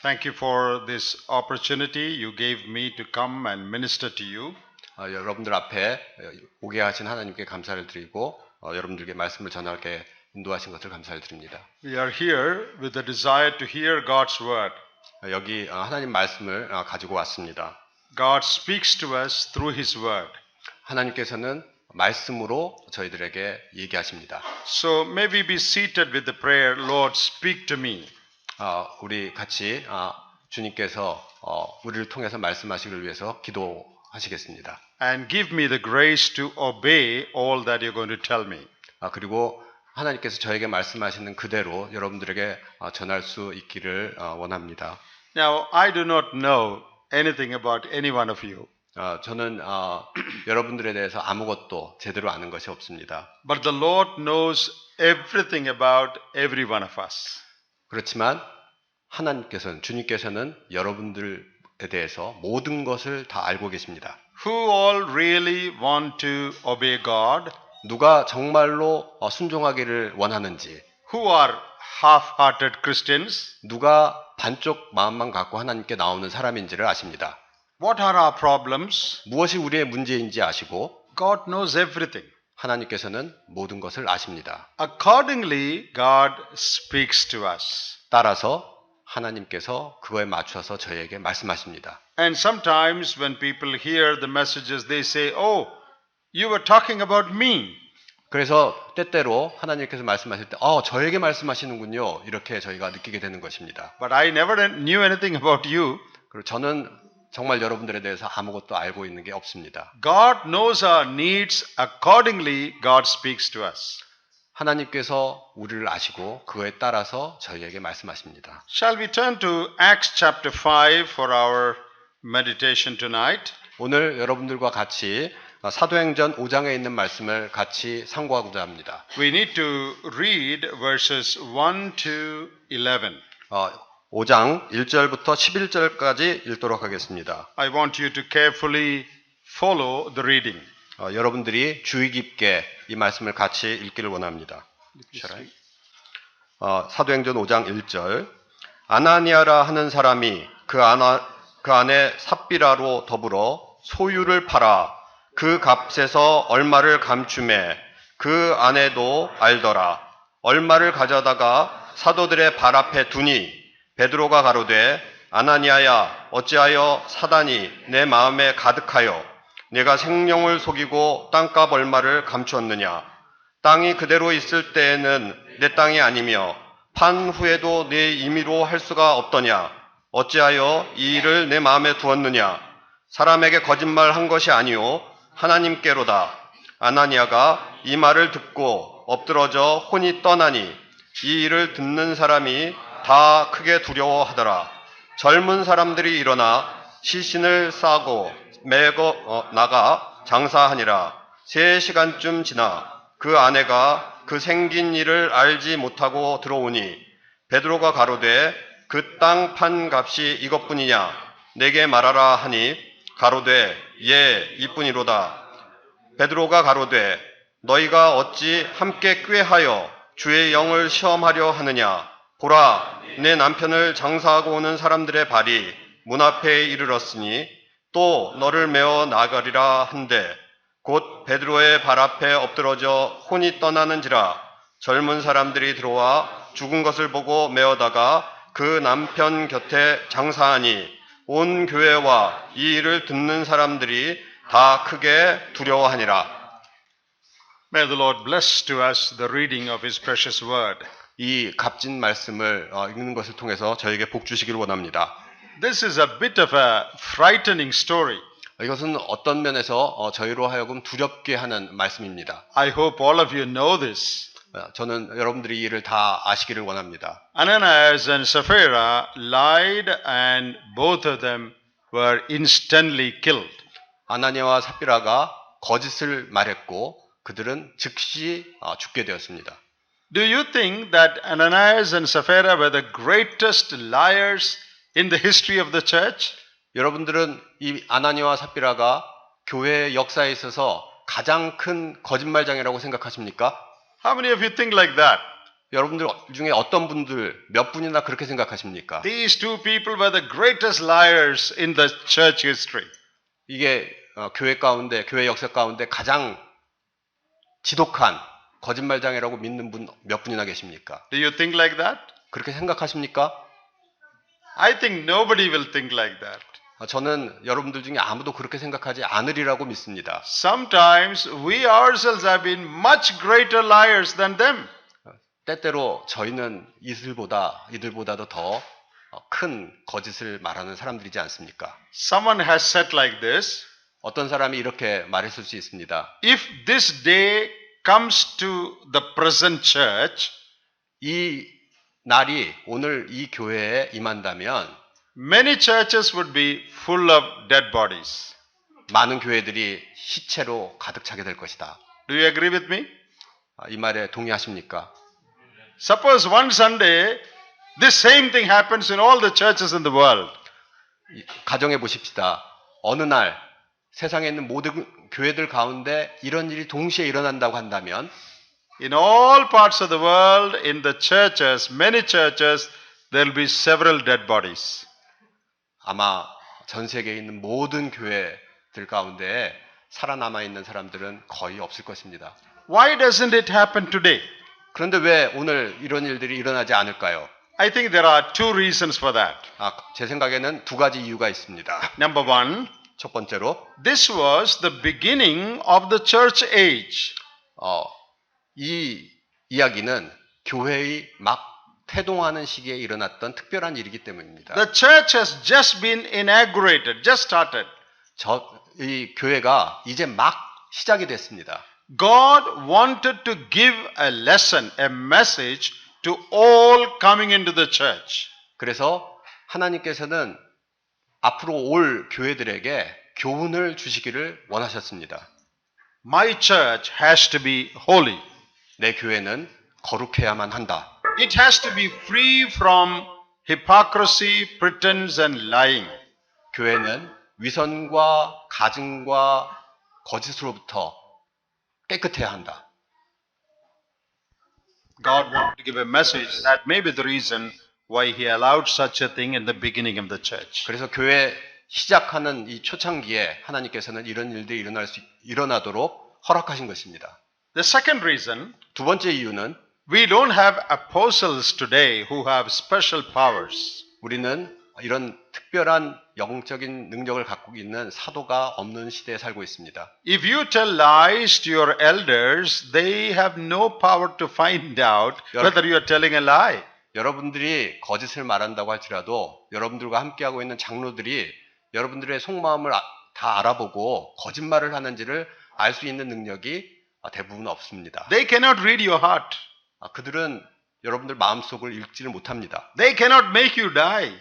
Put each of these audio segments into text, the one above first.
Thank you for this opportunity you gave me to come and minister to you. 여러분들 앞에 오게 하신 하나님께 감사를 드리고 여러분들에게 말씀을 전하게 인도하신 것을 감사를 드립니다. We are here with the desire to hear God's word. 여기 하나님 말씀을 가지고 왔습니다. God speaks to us through His word. 하나님께서는 말씀으로 저희들에게 얘기하십니다. So may we be seated with the prayer, Lord, speak to me. 우리 같이 주님께서 우리를 통해서 말씀하시기를 위해서 기도하시겠습니다. And give me the grace to obey all that you're going to tell me. 그리고 하나님께서 저에게 말씀하시는 그대로 여러분들에게 전할 수 있기를 원합니다. Now, I do not know anything about any one of you. 저는 여러분들에 대해서 아무것도 제대로 아는 것이 없습니다. But the Lord knows everything about every one of us. 그렇지만 주님께서는 여러분들에 대해서 모든 것을 다 알고 계십니다. Who all really want to obey God? 누가 정말로 순종하기를 원하는지, Who are half-hearted Christians? 누가 반쪽 마음만 갖고 하나님께 나오는 사람인지를 아십니다. What are our problems? 무엇이 우리의 문제인지 아시고 God knows everything. 하나님께서는 모든 것을 아십니다. Accordingly, God speaks to us. 따라서 하나님께서 그거에 맞춰서 저희에게 말씀하십니다. And sometimes when people hear the messages, they say, "Oh, you were talking about me." 그래서 때때로 하나님께서 말씀하실 때 저에게 말씀하시는군요. 이렇게 저희가 느끼게 되는 것입니다. But I never knew anything about you. 그리고 저는 정말 여러분들에 대해서 아무것도 알고 있는 게 없습니다. God knows our needs. Accordingly, God speaks to us. 하나님께서 우리를 아시고 그거에 따라서 저희에게 말씀하십니다. Shall we turn to Acts chapter 5 for our meditation tonight? 오늘 여러분들과 같이 사도행전 5장에 있는 말씀을 같이 상고하고자 합니다. We need to read verses 1 to 11. 5장 1절부터 11절까지 읽도록 하겠습니다. I want you to carefully follow the reading. 여러분들이 주의 깊게 이 말씀을 같이 읽기를 원합니다. 사도행전 5장 1절 아나니아라 하는 사람이 그 안에 삽비라로 더불어 소유를 팔아 그 값에서 얼마를 감추매 그 아내도 알더라. 얼마를 가져다가 사도들의 발 앞에 두니 베드로가 가로되 아나니아야 어찌하여 사단이 내 마음에 가득하여 내가 생명을 속이고 땅값 얼마를 감추었느냐. 땅이 그대로 있을 때에는 내 땅이 아니며 판 후에도 내 임의로 할 수가 없더냐. 어찌하여 이 일을 내 마음에 두었느냐. 사람에게 거짓말한 것이 아니요 하나님께로다. 아나니아가 이 말을 듣고 엎드러져 혼이 떠나니 이 일을 듣는 사람이 다 크게 두려워하더라. 젊은 사람들이 일어나 시신을 싸고 매거 나가 장사하니라. 3시간쯤 지나 그 아내가 그 생긴 일을 알지 못하고 들어오니 베드로가 가로되 그 땅 판 값이 이것뿐이냐 내게 말하라 하니 가로되 예 이뿐이로다. 베드로가 가로되 너희가 어찌 함께 꾀하여 주의 영을 시험하려 하느냐. 보라 내 남편을 장사하고 오는 사람들의 발이 문 앞에 이르렀으니 또 너를 메어 나가리라 한데 곧 베드로의 발 앞에 엎드러져 혼이 떠나는지라. 젊은 사람들이 들어와 죽은 것을 보고 메어다가 그 남편 곁에 장사하니 온 교회와 이 일을 듣는 사람들이 다 크게 두려워하니라. May the Lord bless to us the reading of His precious word. 이 값진 말씀을 읽는 것을 통해서 저에게 복 주시기를 원합니다. This is a bit of a frightening story. 이것은 어떤 면에서 저희로 하여금 두렵게 하는 말씀입니다. I hope all of you know this. 저는 여러분들이 이 일을 다 아시기를 원합니다. Ananias and Sapphira lied and both of them were instantly killed. 아나니아와 삽비라가 거짓을 말했고 그들은 즉시 죽게 되었습니다. Do you think that Ananias and Sapphira were the greatest liars in the history of the church? 여러분들은 이 아나니아와 삽비라가 교회의 역사에 있어서 가장 큰 거짓말장이라고 생각하십니까? How many of you think like that? 여러분들 중에 어떤 분들, 몇 분이나 그렇게 생각하십니까? These two people were the greatest liars in the church history. 이게 교회 가운데, 교회 역사 가운데 가장 지독한 거짓말장애라고 믿는 분 몇 분이나 계십니까? Do you think like that? 그렇게 생각하십니까? I think nobody will think like that. 저는 여러분들 중에 아무도 그렇게 생각하지 않으리라고 믿습니다. Sometimes we ourselves have been much greater liars than them. 때때로 저희는 이들보다도 더 큰 거짓을 말하는 사람들이지 않습니까? Someone has said like this, 어떤 사람이 이렇게 말했을 수 있습니다. if this day comes to the present church, 이 날이 오늘 이 교회에 임한다면 many churches would be full of dead bodies. 많은 교회들이 시체로 가득 차게 될 것이다. Do you agree with me? 이 말에 동의하십니까? Suppose one Sunday, this same thing happens in all the churches in the world. 가정해 보십시다. 어느 날 세상에 있는 모든 교회들 가운데 이런 일이 동시에 일어난다고 한다면 In all parts of the world, in the churches, many churches, there will be several dead bodies. 아마 전 세계에 있는 모든 교회들 가운데 살아남아 있는 사람들은 거의 없을 것입니다. Why doesn't it happen today? 그런데 왜 오늘 이런 일들이 일어나지 않을까요? I think there are two reasons for that. 제 생각에는 두 가지 이유가 있습니다. Number one, 첫 번째로 this was the beginning of the church age. 이 이야기는 교회의 막 태동하는 시기에 일어났던 특별한 일이기 때문입니다. The church has just been inaugurated, just started. 이 교회가 이제 막 시작이 됐습니다. God wanted to give a lesson, a message to all coming into the church. 그래서 하나님께서는 앞으로 올 교회들에게 교훈을 주시기를 원하셨습니다. My church has to be holy. 내 교회는 거룩해야만 한다. It has to be free from hypocrisy, pretense, and lying. 교회는 위선과 가증과 거짓으로부터 깨끗해야 한다. God wanted to give a message that may be the reason why He allowed such a thing in the beginning of the church. 그래서 교회 시작하는 이 초창기에 하나님께서는 이런 일들이 일어나도록 허락하신 것입니다. The second reason, 두 번째 이유는 we don't have apostles today who have special powers. 우리는 이런 특별한 영적인 능력을 갖고 있는 사도가 없는 시대에 살고 있습니다. If you tell lies to your elders, they have no power to find out whether you are telling a lie. 여러분들이 거짓을 말한다고 할지라도 여러분들과 함께하고 있는 장로들이 여러분들의 속마음을 다 알아보고 거짓말을 하는지를 알 수 있는 능력이 대부분 없습니다. They cannot read your heart. 그들은 여러분들 마음속을 읽지를 못합니다. They cannot make you die.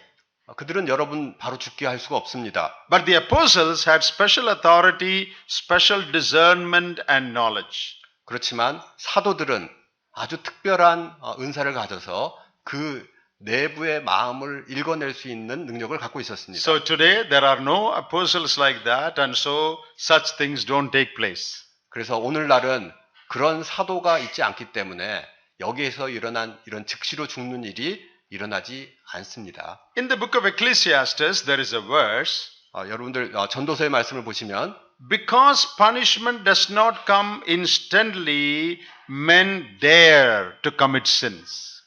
그들은 여러분 바로 죽게 할 수가 없습니다. But the apostles had special authority, special discernment and knowledge. 그렇지만 사도들은 아주 특별한 은사를 가져서 그 내부의 마음을 읽어낼 수 있는 능력을 갖고 있었습니다. So today there are no apostles like that, and so such things don't take place. 그래서 오늘날은 그런 사도가 있지 않기 때문에 여기에서 일어난 이런 즉시로 죽는 일이 일어나지 않습니다. In the book of Ecclesiastes there is a verse, 여러분들 전도서의 말씀을 보시면 because punishment does not come instantly, men dare to commit sins.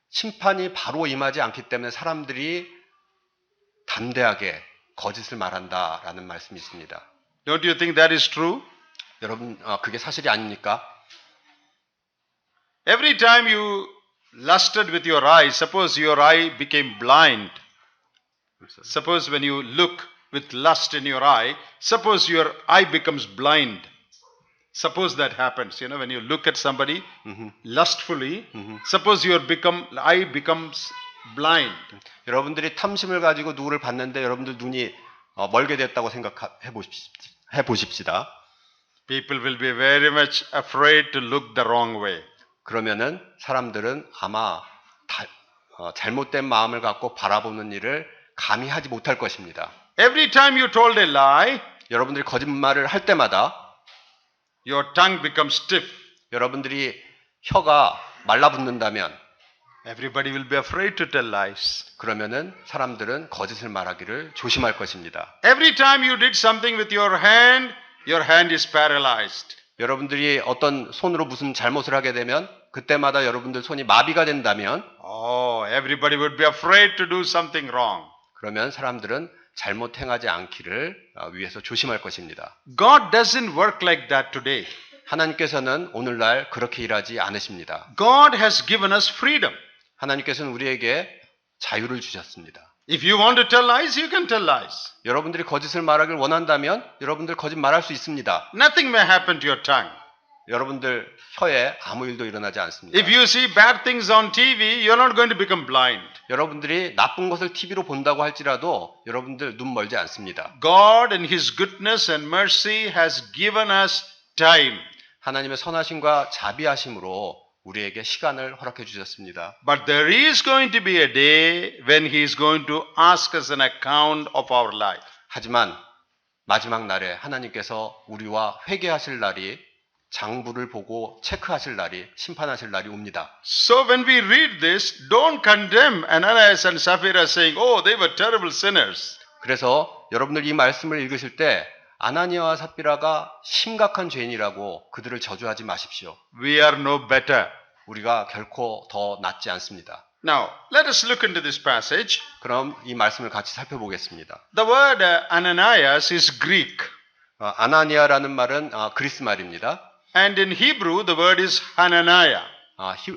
심판이 바로 임하지 않기 때문에 사람들이 담대하게 거짓을 말한다라는 말씀이 있습니다. Don't you think that is true? 여러분 그게 사실이 아닙니까? Every time you lusted with your eye, suppose your eye became blind. Suppose when you look with lust in your eye, suppose your eye becomes blind. Suppose that happens, when you look at somebody lustfully, suppose your eye becomes blind. 여러분들이 탐심을 가지고 누구를 봤는데 여러분들 눈이 멀게 됐다고 생각해 보십시다. People will be very much afraid to look the wrong way. 그러면은 사람들은 아마 잘못된 마음을 갖고 바라보는 일을 감히 하지 못할 것입니다. Every time you told a lie, 여러분들이 거짓말을 할 때마다 your tongue becomes stiff. 여러분들이 혀가 말라붙는다면 everybody will be afraid to tell lies. 그러면은 사람들은 거짓을 말하기를 조심할 것입니다. Every time you did something with your hand is paralyzed. 여러분들이 어떤 손으로 무슨 잘못을 하게 되면 그때마다 여러분들 손이 마비가 된다면 Oh, everybody would be afraid to do something wrong. 그러면 사람들은 잘못 행하지 않기를 위해서 조심할 것입니다. God doesn't work like that today. 하나님께서는 오늘날 그렇게 일하지 않으십니다. God has given us freedom. 하나님께서는 우리에게 자유를 주셨습니다. If you want to tell lies, you can tell lies. 여러분들이 거짓을 말하길 원한다면 여러분들 거짓 말할 수 있습니다. Nothing may happen to your tongue. 여러분들 혀에 아무 일도 일어나지 않습니다. If you see bad things on TV, you're not going to become blind. 여러분들이 나쁜 것을 TV로 본다고 할지라도 여러분들 눈 멀지 않습니다. God in His goodness and mercy has given us time. 하나님의 선하심과 자비하심으로 우리에게 시간을 허락해 주셨습니다. But there is going to be a day when He is going to ask us an account of our life. 하지만 마지막 날에 하나님께서 우리와 회개하실 날이 장부를 보고 체크하실 날이 심판하실 날이 옵니다. So when we read this, don't condemn Ananias and Sapphira saying, oh, they were terrible sinners. 그래서 여러분들 이 말씀을 읽으실 때 아나니아와 삽비라가 심각한 죄인이라고 그들을 저주하지 마십시오. We are no better. 우리가 결코 더 낫지 않습니다. Now, let us look into this passage. 그럼 이 말씀을 같이 살펴보겠습니다. The word Ananias is Greek. 아나니아라는 말은 그리스 말입니다. And in Hebrew, the word is Hananiah.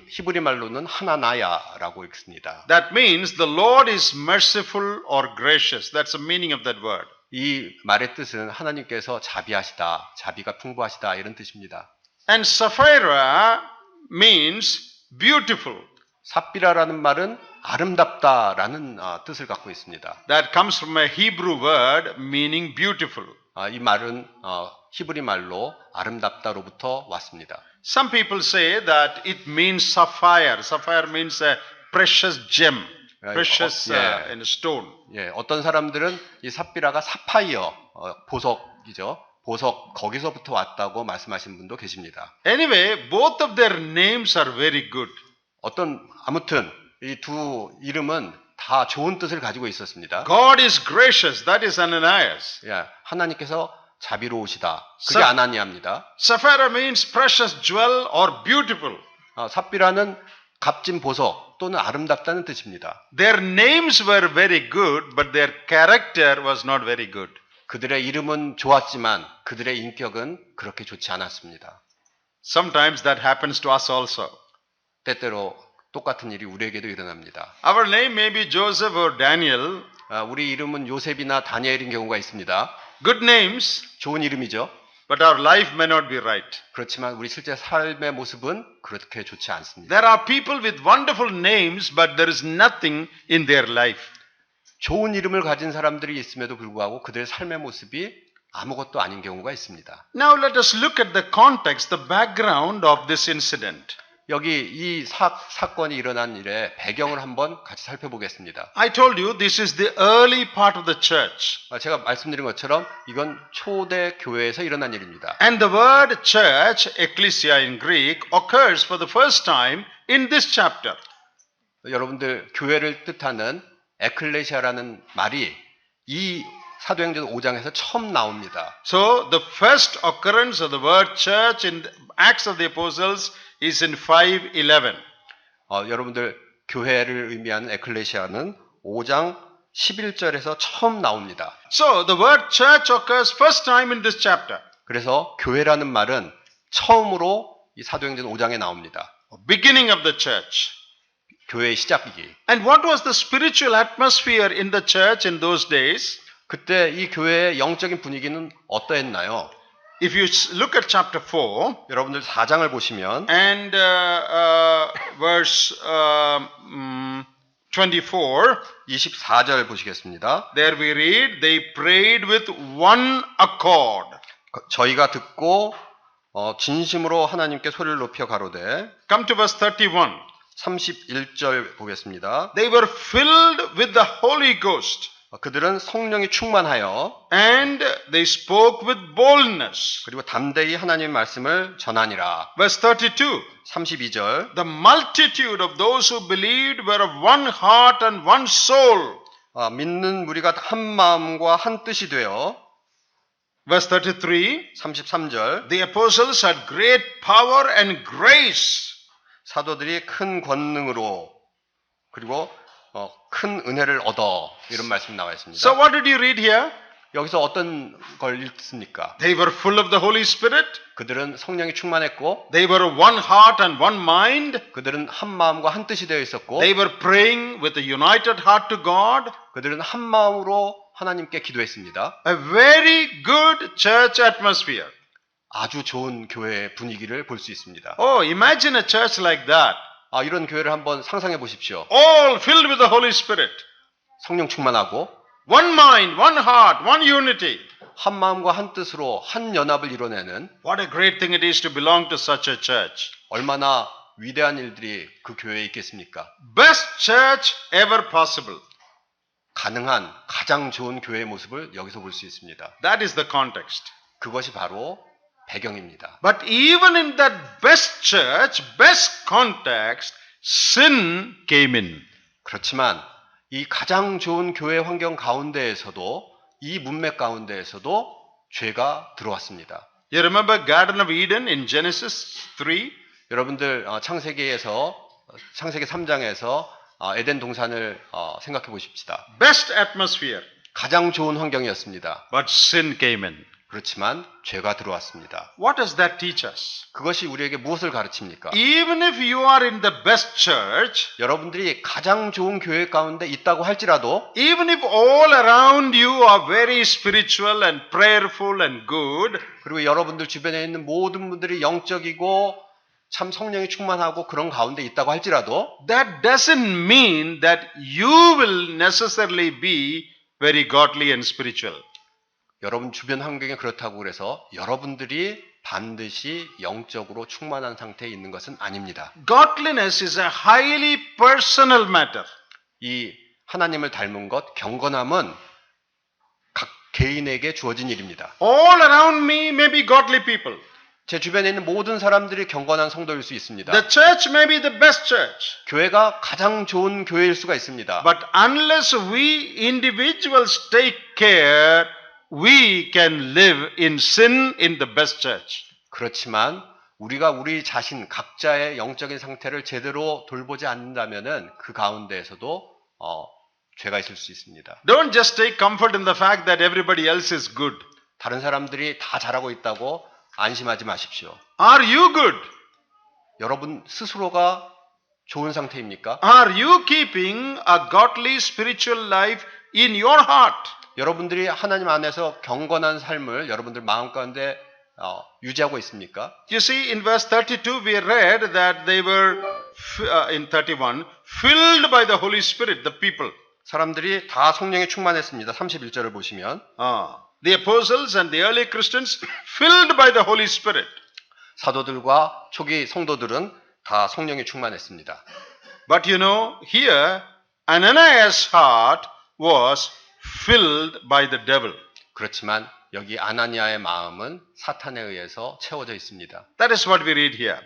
히브리 말로는 하나나야라고 읽습니다. That means the Lord is merciful or gracious. That's the meaning of that word. 이 말의 뜻은 하나님께서 자비하시다, 자비가 풍부하시다 이런 뜻입니다. And Sapphira means beautiful. 삽비라라는 말은 아름답다라는 뜻을 갖고 있습니다. That comes from a Hebrew word meaning beautiful. 이 말은 히브리 말로 아름답다로부터 왔습니다. Some people say that it means sapphire. Sapphire means a precious gem, precious in a stone. 어떤 사람들은 이 삽비라가 사파이어, 보석이죠. 보석 거기서부터 왔다고 말씀하시는 분도 계십니다. Anyway, both of their names are very good. 아무튼 이 두 이름은 다 좋은 뜻을 가지고 있었습니다. God is gracious. That is Ananias. 하나님께서 자비로우시다. 그게 아나니아입니다. Sapphira means precious jewel or beautiful. 삽비라는 값진 보석 또는 아름답다는 뜻입니다. Their names were very good, but their character was not very good. 그들의 이름은 좋았지만 그들의 인격은 그렇게 좋지 않았습니다. Sometimes that happens to us also. 때때로 똑같은 일이 우리에게도 일어납니다. Our name may be Joseph or Daniel. 우리 이름은 요셉이나 다니엘인 경우가 있습니다. Good names, 좋은 이름이죠. but our life may not be right. 그렇지만 우리 실제 삶의 모습은 그렇게 좋지 않습니다. There are people with wonderful names, but there is nothing in their life. 좋은 이름을 가진 사람들이 있음에도 불구하고 그들의 삶의 모습이 아무것도 아닌 경우가 있습니다. Now let us look at the context, the background of this incident. 여기 이 사건이 일어난 일의 배경을 한번 같이 살펴보겠습니다. I told you this is the early part of the church. 제가 말씀드린 것처럼 이건 초대 교회에서 일어난 일입니다. And the word church, ecclesia in Greek, occurs for the first time in this chapter. 여러분들 교회를 뜻하는 에클레시아라는 말이 이 사도행전 5장에서 처음 나옵니다. So the first occurrence of the word church in Acts of the Apostles is in 5:11. 여러분들 교회를 의미하는 에클레시아는 5장 11절에서 처음 나옵니다. So the word church occurs first time in this chapter. 그래서 교회라는 말은 처음으로 이 사도행전 5장에 나옵니다. Beginning of the church. 교회의 시작이기. And what was the spiritual atmosphere in the church in those days? 그때 이 교회의 영적인 분위기는 어떠했나요? If you look at chapter 4, 여러분들 4장을 보시면 and verse 24, 24절 보시겠습니다. there we read, they prayed with one accord. 저희가 듣고 진심으로 하나님께 소리를 높여 가로되. Come to verse 31. 31절 보겠습니다. They were filled with the Holy Ghost 그들은 성령이 충만하여 and they spoke with boldness. 그리고 담대히 하나님의 말씀을 전하니라. Verse 32. 32절 The multitude of those who believed were of one heart and one soul. 믿는 무리가 한 마음과 한 뜻이 되어 Verse 33. 33절 The apostles had great power and grace. 사도들이 큰 권능으로 그리고 큰 은혜를 얻어 이런 말씀이 나와 있습니다. So what did you read here? 여기서 어떤 걸 읽습니까? They were full of the Holy Spirit. 그들은 성령이 충만했고 They were of one heart and one mind. 그들은 한 마음과 한 뜻이 되어 있었고 They were praying with a united heart to God. 그들은 한 마음으로 하나님께 기도했습니다. A very good church atmosphere. 아주 좋은 교회 분위기를 볼 수 있습니다. Oh, imagine a church like that. 이런 교회를 한번 상상해 보십시오. All filled with the Holy Spirit. 성령 충만하고 One mind, one heart, one unity. 한 마음과 한 뜻으로 한 연합을 이뤄내는 What a great thing it is to belong to such a church. 얼마나 위대한 일들이 그 교회에 있겠습니까? Best church ever possible. 가능한 가장 좋은 교회의 모습을 여기서 볼 수 있습니다. That is the context. 그것이 바로 배경입니다. But even in that best church, best context, sin came in. 그렇지만 이 가장 좋은 교회 환경 가운데에서도 이 문맥 가운데에서도 죄가 들어왔습니다. You remember Garden of Eden in Genesis 3? 여러분들 창세기 3장에서 에덴 동산을 생각해 보십시다. Best atmosphere. 가장 좋은 환경이었습니다. But sin came in. 그렇지만 죄가 들어왔습니다. What does that teach us? 그것이 우리에게 무엇을 가르칩니까? Even if you are in the best church, 여러분들이 가장 좋은 교회 가운데 있다고 할지라도 even if all around you are very spiritual and prayerful and good, 그리고 여러분들 주변에 있는 모든 분들이 영적이고 참 성령이 충만하고 그런 가운데 있다고 할지라도 that doesn't mean that you will necessarily be very godly and spiritual. 여러분 주변 환경이 그렇다고 그래서 여러분들이 반드시 영적으로 충만한 상태에 있는 것은 아닙니다. Godliness is a highly personal matter. 이 하나님을 닮은 것, 경건함은 각 개인에게 주어진 일입니다. All around me may be godly people. 제 주변에 있는 모든 사람들이 경건한 성도일 수 있습니다. The church may be the best church. 교회가 가장 좋은 교회일 수가 있습니다. But unless we individuals take care, we can live in sin in the best church. 그렇지만 우리가 우리 자신 각자의 영적인 상태를 제대로 돌보지 않는다면은 그 가운데에서도 죄가 있을 수 있습니다. Don't just take comfort in the fact that everybody else is good. 다른 사람들이 다 잘하고 있다고 안심하지 마십시오. Are you good? 여러분 스스로가 좋은 상태입니까? Are you keeping a godly spiritual life in your heart? 여러분들이 하나님 안에서 경건한 삶을 여러분들 마음 가운데 유지하고 있습니까? You see, in verse 32 we read that they were, in 31, filled by the Holy Spirit, the people. 사람들이 다 성령에 충만했습니다. 31절을 보시면 The apostles and the early Christians filled by the Holy Spirit. 사도들과 초기 성도들은 다 성령에 충만했습니다. But you know, here Ananias' heart was filled by the devil. 그렇지만 여기 아나니아의 마음은 사탄에 의해서 채워져 있습니다. That is what we read here.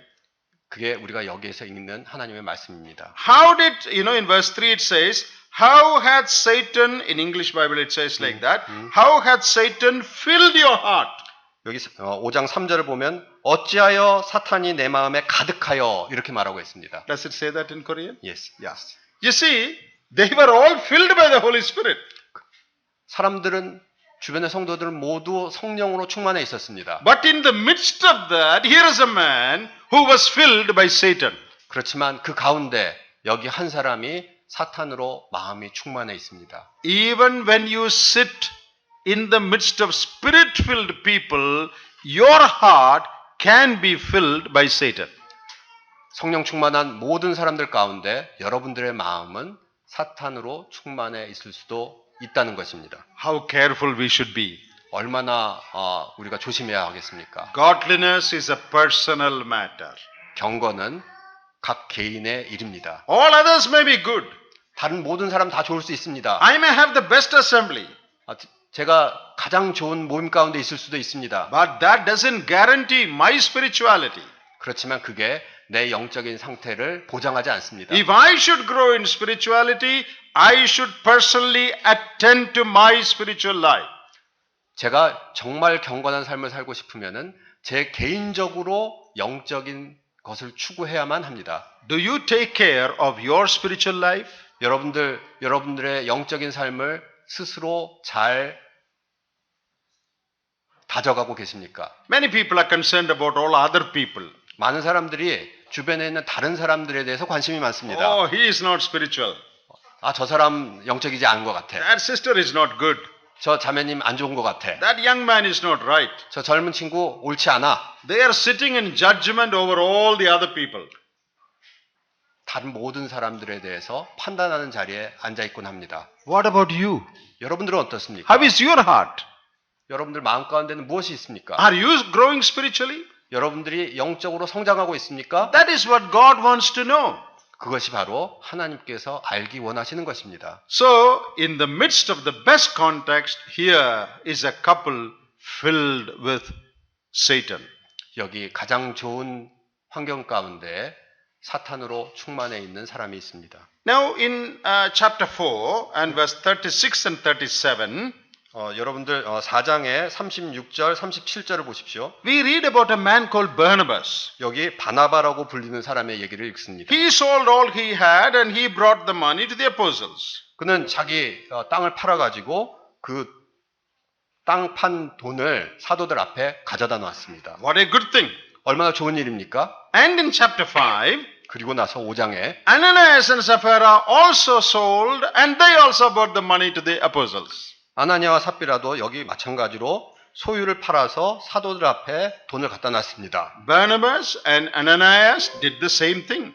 그게 우리가 여기에서 읽는 하나님의 말씀입니다. How did, in verse 3 it says, how had Satan, in English Bible it says like that, how had Satan filled your heart? 여기 5장 3절을 보면 어찌하여 사탄이 내 마음에 가득하여 이렇게 말하고 있습니다. Does it say that in Korean? Yes. Yes. You see, they were all filled by the Holy Spirit. 사람들은 주변의 성도들은 모두 성령으로 충만해 있었습니다. But in the midst of that, here is a man who was filled by Satan. 그렇지만 그 가운데 여기 한 사람이 사탄으로 마음이 충만해 있습니다. Even when you sit in the midst of spirit-filled people, your heart can be filled by Satan. 성령 충만한 모든 사람들 가운데 여러분들의 마음은 사탄으로 충만해 있을 수도 있다는 것입니다. How careful we should be. 얼마나 우리가 조심해야 하겠습니까? Godliness is a personal matter. 경건은 각 개인의 일입니다. All others may be good. 다른 모든 사람 다 좋을 수 있습니다. I may have the best assembly, 제가 가장 좋은 모임 가운데 있을 수도 있습니다. but that doesn't guarantee my spirituality. 그렇지만 그게 내 영적인 상태를 보장하지 않습니다. If I should grow in spirituality, I should personally attend to my spiritual life. 제가 정말 경건한 삶을 살고 싶으면은 제 개인적으로 영적인 것을 추구해야만 합니다. Do you take care of your spiritual life? 여러분들의 영적인 삶을 스스로 잘 다져가고 계십니까? Many people are concerned about all other people. 많은 사람들이 주변에 있는 다른 사람들에 대해서 관심이 많습니다. Oh, he is not spiritual. 저 사람 영적이지 않은 것 같아. That sister is not good. 저 자매님 안 좋은 것 같아. That young man is not right. 저 젊은 친구 옳지 않아. They are sitting in judgment over all the other people. 다른 모든 사람들에 대해서 판단하는 자리에 앉아 있곤 합니다. What about you? 여러분들은 어떻습니까? How is your heart? 여러분들 마음 가운데는 무엇이 있습니까? Are you growing spiritually? 여러분들이 영적으로 성장하고 있습니까? That is what God wants to know. 그것이 바로 하나님께서 알기 원하시는 것입니다. So, in the midst of the best context, here is a couple filled with Satan. 여기 가장 좋은 환경 가운데 사탄으로 충만해 있는 사람이 있습니다. Now, in chapter 4 and verse 36 and 37, 여러분들 4장의 36절, 37절을 보십시오. we read about a man called Barnabas. 여기 바나바라고 불리는 사람의 얘기를 읽습니다. He sold all he had and he brought the money to the apostles. 그는 자기 땅을 팔아가지고 그 땅 판 돈을 사도들 앞에 가져다 놨습니다. What a good thing. 얼마나 좋은 일입니까? And in chapter 5, 그리고 나서 5장에 Ananias and Sapphira also sold and they also brought the money to the apostles. 아나니아와 삽비라도 여기 마찬가지로 소유를 팔아서 사도들 앞에 돈을 갖다 놨습니다. Barnabas and Ananias did the same thing.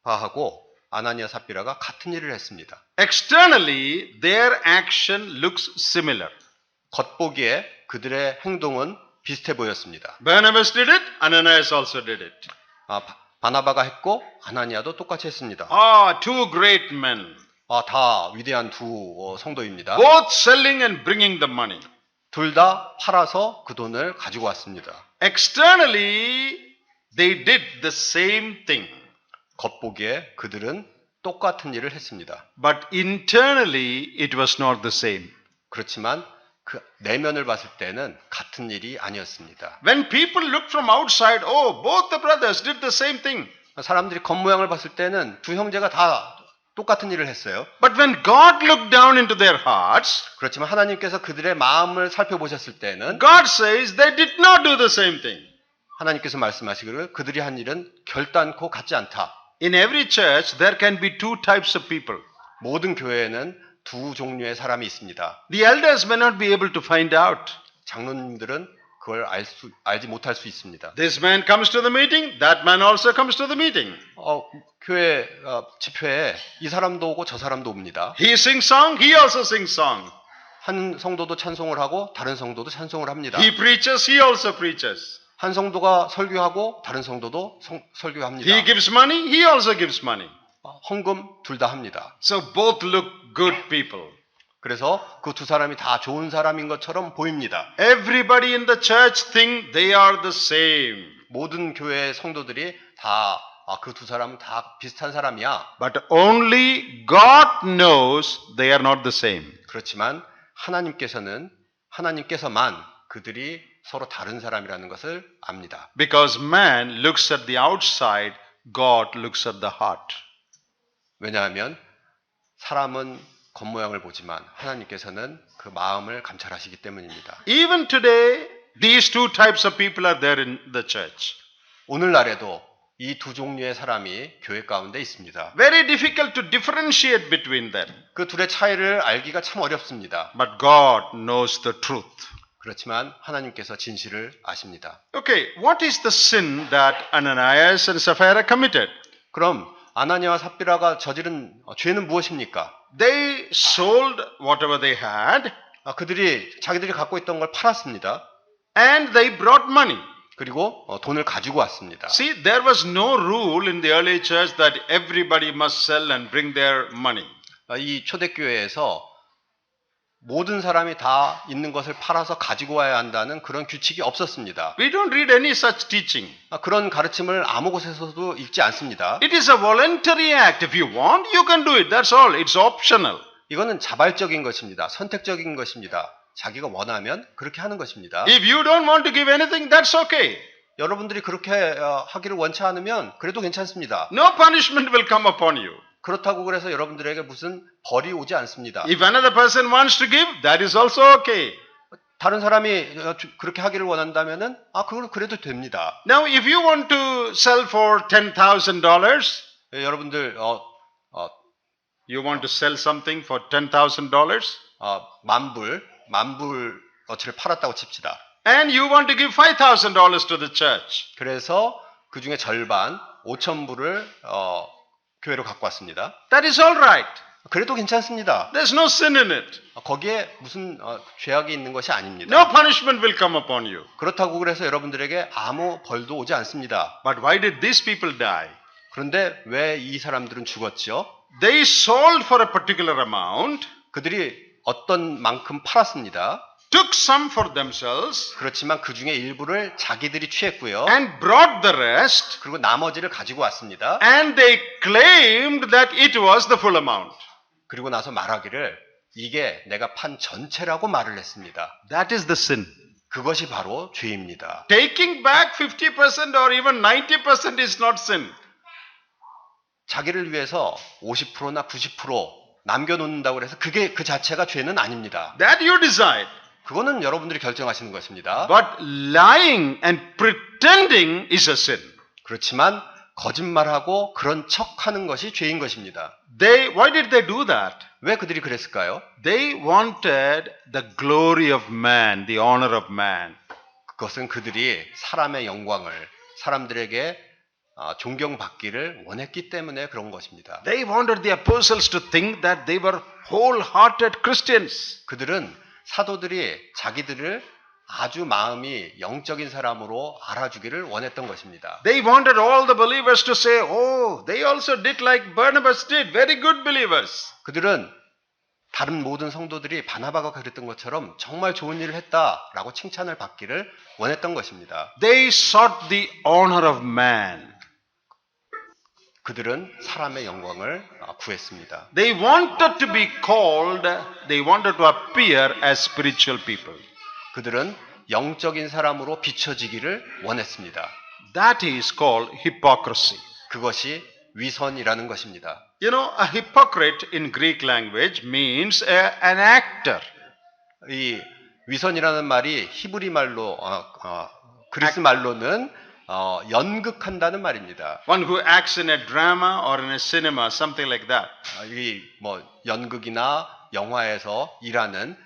바나바하고 아나니아 삽비라가 같은 일을 했습니다. Externally, their action looks similar. 겉보기에 그들의 행동은 비슷해 보였습니다. Barnabas did it, Ananias also did it. 바나바가 했고 아나니아도 똑같이 했습니다. Two great men, 다 위대한 두 성도입니다. both selling and bringing the money. 둘 다 팔아서 그 돈을 가지고 왔습니다. Externally, they did the same thing. 겉보기에 그들은 똑같은 일을 했습니다. But internally, it was not the same. 그렇지만 그 내면을 봤을 때는 같은 일이 아니었습니다. When people looked from outside, both the brothers did the same thing. 사람들이 겉모양을 봤을 때는 두 형제가 다 똑같은 일을 했어요. But when God looked down into their hearts, 그렇지만 하나님께서 그들의 마음을 살펴보셨을 때는 God says they did not do the same thing. 하나님께서 말씀하시기를 그들이 한 일은 결단코 같지 않다. In every church, there can be two types of people. 모든 교회에는 두 종류의 사람이 있습니다. The elders may not be able to find out. 장로님들은 그걸 알지 못할 수 있습니다. This man comes to the meeting, that man also comes to the meeting. 교회 집회에 이 사람도 오고 저 사람도 옵니다. He sings song, he also sings song. 한 성도도 찬송을 하고 다른 성도도 찬송을 합니다. He preaches, he also preaches. 한 성도가 설교하고 다른 성도도 설교합니다. He gives money, he also gives money. 헌금 둘 다 합니다. So both look good people. 그래서 그 두 사람이 다 좋은 사람인 것처럼 보입니다. Everybody in the church think they are the same. 모든 교회 성도들이 다 그 두 사람은 다 비슷한 사람이야. But only God knows they are not the same. 그렇지만 하나님께서만 그들이 서로 다른 사람이라는 것을 압니다. Because man looks at the outside, God looks at the heart. 왜냐하면 사람은 겉모양을 보지만 하나님께서는 그 마음을 감찰하시기 때문입니다. Even today, these two types of people are there in the church. 오늘날에도 이 두 종류의 사람이 교회 가운데 있습니다. Very difficult to differentiate between them. 그 둘의 차이를 알기가 참 어렵습니다. But God knows the truth. 그렇지만 하나님께서 진실을 아십니다. Okay, what is the sin that Ananias and Sapphira committed? 그럼 아나니아와 삽비라가 저지른 죄는 무엇입니까? They sold whatever they had 자기들이 갖고 있던 걸 팔았습니다. and they brought money. 그리고 돈을 가지고 왔습니다. See, there was no rule in the early church that everybody must sell and bring their money. 이 초대교회에서 모든 사람이 다 있는 것을 팔아서 가지고 와야 한다는 그런 규칙이 없었습니다. We don't read any such teaching. 그런 가르침을 아무 곳에서도 읽지 않습니다. It is a voluntary act. If you want, you can do it. That's all. It's optional. 이거는 자발적인 것입니다. 선택적인 것입니다. 자기가 원하면 그렇게 하는 것입니다. If you don't want to give anything, that's okay. 여러분들이 그렇게 하기를 원치 않으면 그래도 괜찮습니다. No punishment will come upon you. 그렇다고 그래서 여러분들에게 무슨 벌이 오지 않습니다. If another person wants to give, that is also okay. 다른 사람이 그렇게 하기를 원한다면은 그건 그래도 됩니다. Now, if you want to sell for $10,000, 여러분들 you want to sell something for $10,000, 만불 어치를 팔았다고 칩시다. and you want to give $5,000 to the church. 그래서 그 중에 절반 5,000불을 교회로 갖고 왔습니다. That is all right. 그래도 괜찮습니다. There's no sin in it. 거기에 무슨 죄악이 있는 것이 아닙니다. No punishment will come upon you. 그렇다고 그래서 여러분들에게 아무 벌도 오지 않습니다. But why did these people die? 그런데 왜 이 사람들은 죽었죠? They sold for a particular amount, 그들이 어떤 만큼 팔았습니다. took some for themselves, 그렇지만 그 중에 일부를 자기들이 취했고요. and brought the rest, 그리고 나머지를 가지고 왔습니다. and they claimed that it was the full amount. 그리고 나서 말하기를 이게 내가 판 전체라고 말을 했습니다. That is the sin. 그것이 바로 죄입니다. Taking back 50% or even 90% is not sin. 자기를 위해서 50%나 90% 남겨놓는다고 해서 그게 그 자체가 죄는 아닙니다. That you decide. 그거는 여러분들이 결정하시는 것입니다. But lying and pretending is a sin. 그렇지만 거짓말하고 그런 척하는 것이 죄인 것입니다. Why did they do that? 왜 그들이 그랬을까요? They wanted the glory of man, the honor of man. 그것은 그들이 사람의 영광을 사람들에게 존경받기를 원했기 때문에 그런 것입니다. They wanted the apostles to think that they were wholehearted Christians. 그들은 사도들이 자기들을 아주 마음이 영적인 사람으로 알아주기를 원했던 것입니다. They wanted all the believers to say, oh, they also did like Barnabas did. Very good believers. 그들은 다른 모든 성도들이 바나바가 그랬던 것처럼 정말 좋은 일을 했다라고 칭찬을 받기를 원했던 것입니다. They sought the honor of man. 그들은 사람의 영광을 구했습니다. They wanted to be called, they wanted to appear as spiritual people. 그들은 영적인 사람으로 비춰지기를 원했습니다. That is called hypocrisy. 그것이 위선이라는 것입니다. You know, a hypocrite in Greek language means an actor. 이 위선이라는 말이 히브리 말로 그리스 말로는 연극한다는 말입니다. One who acts in a drama or in a cinema, something like that. 이 뭐 연극이나 영화에서 일하는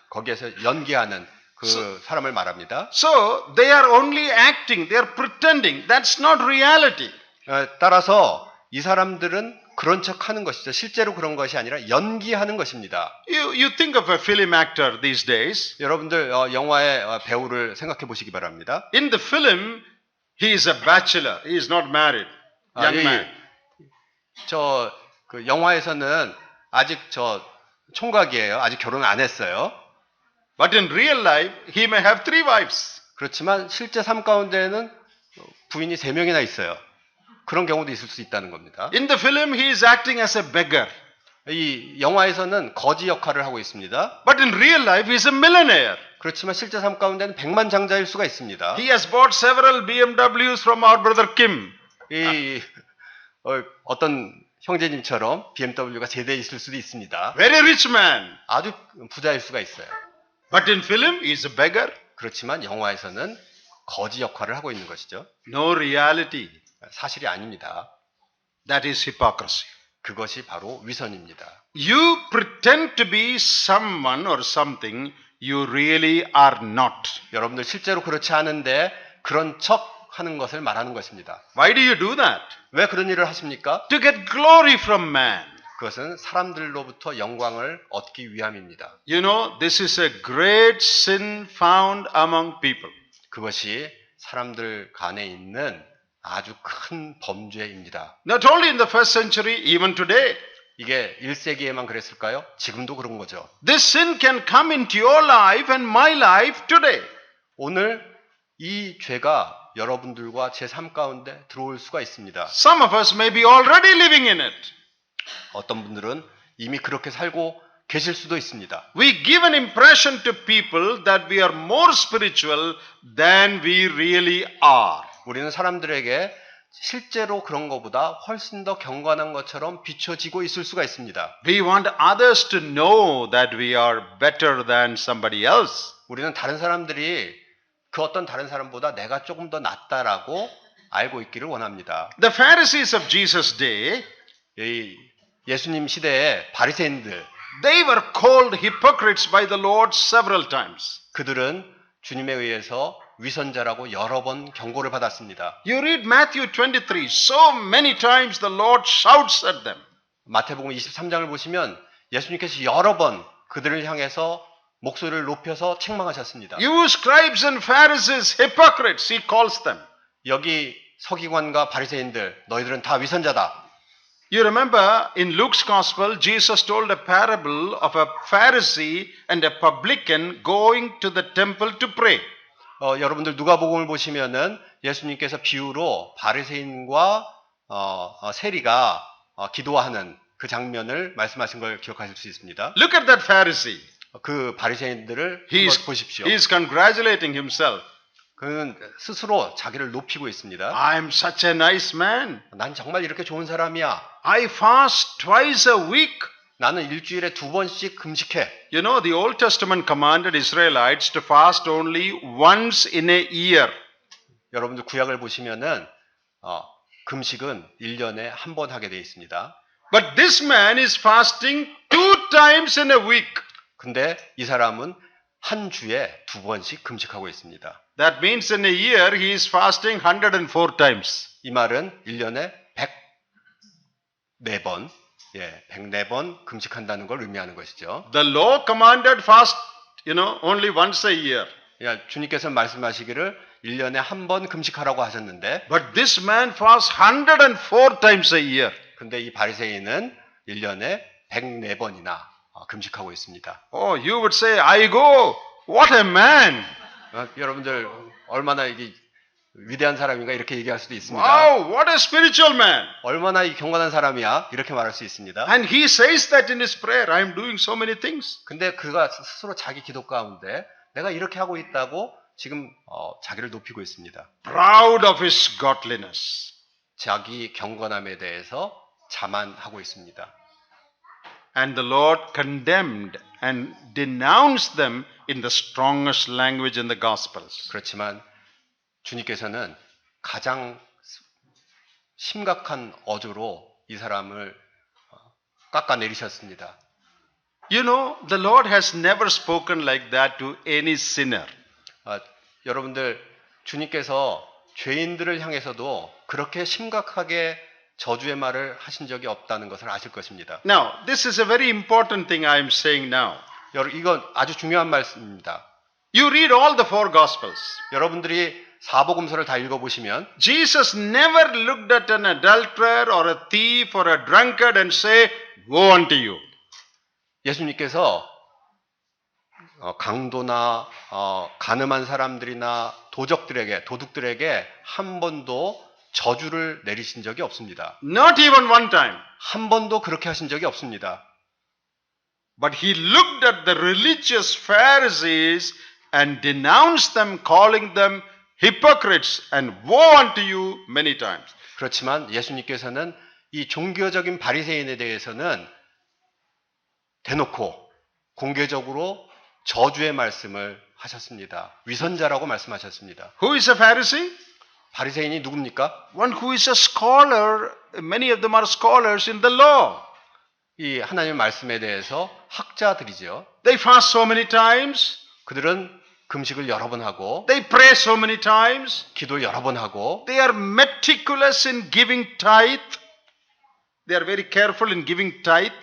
거기에서 연기하는 그 사람을 말합니다. So they are only acting, they are pretending. That's not reality. 따라서 이 사람들은 그런 척하는 것이죠. 실제로 그런 것이 아니라 연기하는 것입니다. You think of a film actor these days. 여러분들 영화의 배우를 생각해 보시기 바랍니다. In the film, he is a bachelor. He is not married. Young man. 그 영화에서는 아직 총각이에요. 아직 결혼 안 했어요. But in real life, he may have 3 wives. 그렇지만 실제 삶 가운데에는 부인이 3명이나 있어요. 그런 경우도 있을 수 있다는 겁니다. In the film, he is acting as a beggar. 이 영화에서는 거지 역할을 하고 있습니다. But in real life, he is a millionaire. 그렇지만 실제 삶 가운데는 백만장자일 수가 있습니다. He has bought several BMWs from our brother Kim. 어떤 형제님처럼 BMW가 3대 있을 수도 있습니다. Very rich man. 아주 부자일 수가 있어요. But in film, he is a beggar. 그렇지만 영화에서는 거지 역할을 하고 있는 것이죠. No reality. 사실이 아닙니다. That is hypocrisy. 그것이 바로 위선입니다. You pretend to be someone or something you really are not. 여러분들 실제로 그렇지 않은데 그런 척 하는 것을 말하는 것입니다. Why do you do that? 왜 그런 일을 하십니까? To get glory from man. 그것은 사람들로부터 영광을 얻기 위함입니다. You know, this is a great sin found among people. 그것이 사람들 간에 있는 아주 큰 범죄입니다. Not only in the first century, even today. 이게 1세기에만 그랬을까요? 지금도 그런 거죠. This sin can come into your life and my life today. 오늘 이 죄가 여러분들과 제 삶 가운데 들어올 수가 있습니다. Some of us may be already living in it. 어떤 분들은 이미 그렇게 살고 계실 수도 있습니다. We give an impression to people that we are more spiritual than we really are. 우리는 사람들에게 실제로 그런 것보다 훨씬 더 경건한 것처럼 비춰지고 있을 수가 있습니다. We want others to know that we are better than somebody else. 우리는 다른 사람들이 그 어떤 다른 사람보다 내가 조금 더 낫다라고 알고 있기를 원합니다. The Pharisees of Jesus' day, 이 예수님 시대의 바리새인들, they were called hypocrites by the Lord several times. 그들은 주님에 의해서 위선자라고 여러 번 경고를 받았습니다. You read Matthew 23, so many times the Lord shouts at them. 마태복음 23장을 보시면 예수님께서 여러 번 그들을 향해서 목소리를 높여서 책망하셨습니다. You scribes and Pharisees, hypocrites, he calls them. 여기 서기관과 바리새인들, 너희들은 다 위선자다. You remember in Luke's Gospel, Jesus told a parable of a Pharisee and a publican going to the temple to pray. 여러분들 누가복음을 보시면은 예수님께서 비유로 바리새인과 세리가 기도하는 그 장면을 말씀하신 걸 기억하실 수 있습니다. Look at that Pharisee. 그 바리새인들을 한번 보십시오. He is congratulating himself. 그는 스스로 자기를 높이고 있습니다. I'm such a nice man. 난 정말 이렇게 좋은 사람이야. I fast twice a week. 나는 일주일에 2번씩 금식해. You know, the Old Testament commanded Israelites to fast only once in a year. 여러분들 구약을 보시면은 금식은 1년에 한 번 하게 되어 있습니다. But this man is fasting 2 times in a week. 근데 이 사람은 한 주에 2번씩 금식하고 있습니다. That means in a year he is fasting 104 times. 이 말은 1년에 104번, 104번 금식한다는 걸 의미하는 것이죠. The law commanded fast, only once a year. 주님께서 말씀하시기를 1년에 한 번 금식하라고 하셨는데, But this man fasts 104 times a year. 근데 이 바리새인은 1년에 104번이나 금식하고 있습니다. Oh, you would say, I go. What a man. 여러분들 얼마나 이게 위대한 사람인가 이렇게 얘기할 수도 있습니다. Wow, what a spiritual man. 얼마나 이 경건한 사람이야 이렇게 말할 수 있습니다. And he says that in his prayer, I am doing so many things. 근데 그가 스스로 자기 기도 가운데 내가 이렇게 하고 있다고 지금 자기를 높이고 있습니다. Proud of his godliness. 자기 경건함에 대해서 자만하고 있습니다. And the Lord condemned and denounced them in the strongest language in the Gospels. 그렇지만 주님께서는 가장 심각한 어조로 이 사람을 깎아내리셨습니다. You know, the Lord has never spoken like that to any sinner. 여러분들 주님께서 죄인들을 향해서도 그렇게 심각하게 저주의 말을 하신 적이 없다는 것을 아실 것입니다. Now, this is a very important thing I am saying now. 이건 아주 중요한 말씀입니다. You read all the 4 Gospels. 여러분들이 사복음서를 다 읽어보시면 Jesus never looked at an adulterer or a thief or a drunkard and say, woe unto you. 예수님께서 강도나 간음한 사람들이나 도둑들에게 한 번도 저주를 내리신 적이 없습니다. Not even one time. 한 번도 그렇게 하신 적이 없습니다. But he looked at the religious Pharisees and denounced them, calling them hypocrites and woe unto you many times. 그렇지만 예수님께서는 이 종교적인 바리새인에 대해서는 대놓고 공개적으로 저주의 말씀을 하셨습니다. 위선자라고 말씀하셨습니다. Who is a Pharisee? 바리새인이 누굽니까? One who is a scholar. Many of them are scholars in the law. 이 하나님의 말씀에 대해서 학자들이죠. They fast so many times. 그들은 금식을 여러 번 하고 They pray so many times. 기도 여러 번 하고 They are meticulous in giving tithe. They are very careful in giving tithe.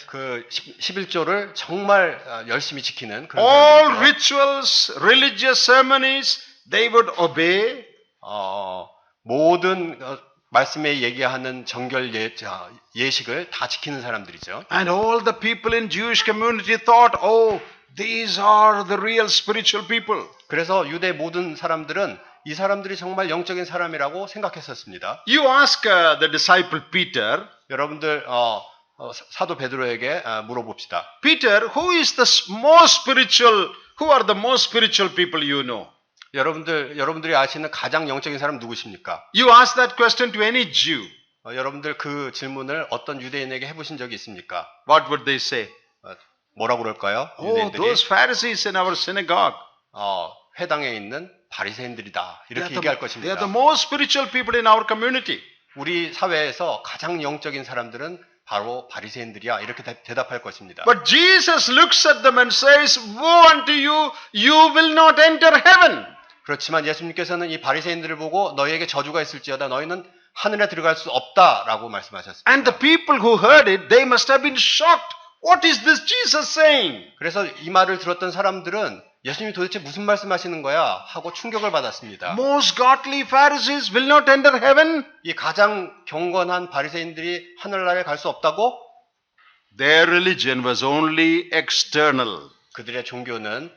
그 11조를 정말 열심히 지키는 그런 All 사람들이죠. rituals, religious ceremonies, They would obey. 모든 말씀에 얘기하는 정결 예식을 다 지키는 사람들이죠. And all the people in Jewish community thought, oh, these are the real spiritual people. 그래서 유대 모든 사람들은 이 사람들이 정말 영적인 사람이라고 생각했었습니다. You ask the disciple Peter, 여러분들 사도 베드로에게 물어봅시다. Peter, who is the most spiritual, who are the most spiritual people you know? 여러분들이 아시는 가장 영적인 사람 누구십니까? You ask that question to any Jew. 여러분들 그 질문을 어떤 유대인에게 해보신 적이 있습니까? What would they say? 뭐라고 그럴까요? Oh, 유대인들이 those Pharisees in our synagogue. 회당에 있는 바리새인들이다 이렇게 They 얘기할 are 것입니다. the most spiritual people in our community. 우리 사회에서 가장 영적인 사람들은 바로 바리새인들이야 이렇게 대답할 것입니다. But Jesus looks at them and says, woe unto you, you will not enter heaven. 그렇지만 예수님께서는 이 바리새인들을 보고 너희에게 저주가 있을지어다 너희는 하늘에 들어갈 수 없다라고 말씀하셨습니다. And the people who heard it, they must have been shocked. What is this Jesus saying? 그래서 이 말을 들었던 사람들은 예수님이 도대체 무슨 말씀하시는 거야 하고 충격을 받았습니다. Most godly Pharisees will not enter heaven. 이 가장 경건한 바리새인들이 하늘나라에 갈 수 없다고? Their religion was only external. 그들의 종교는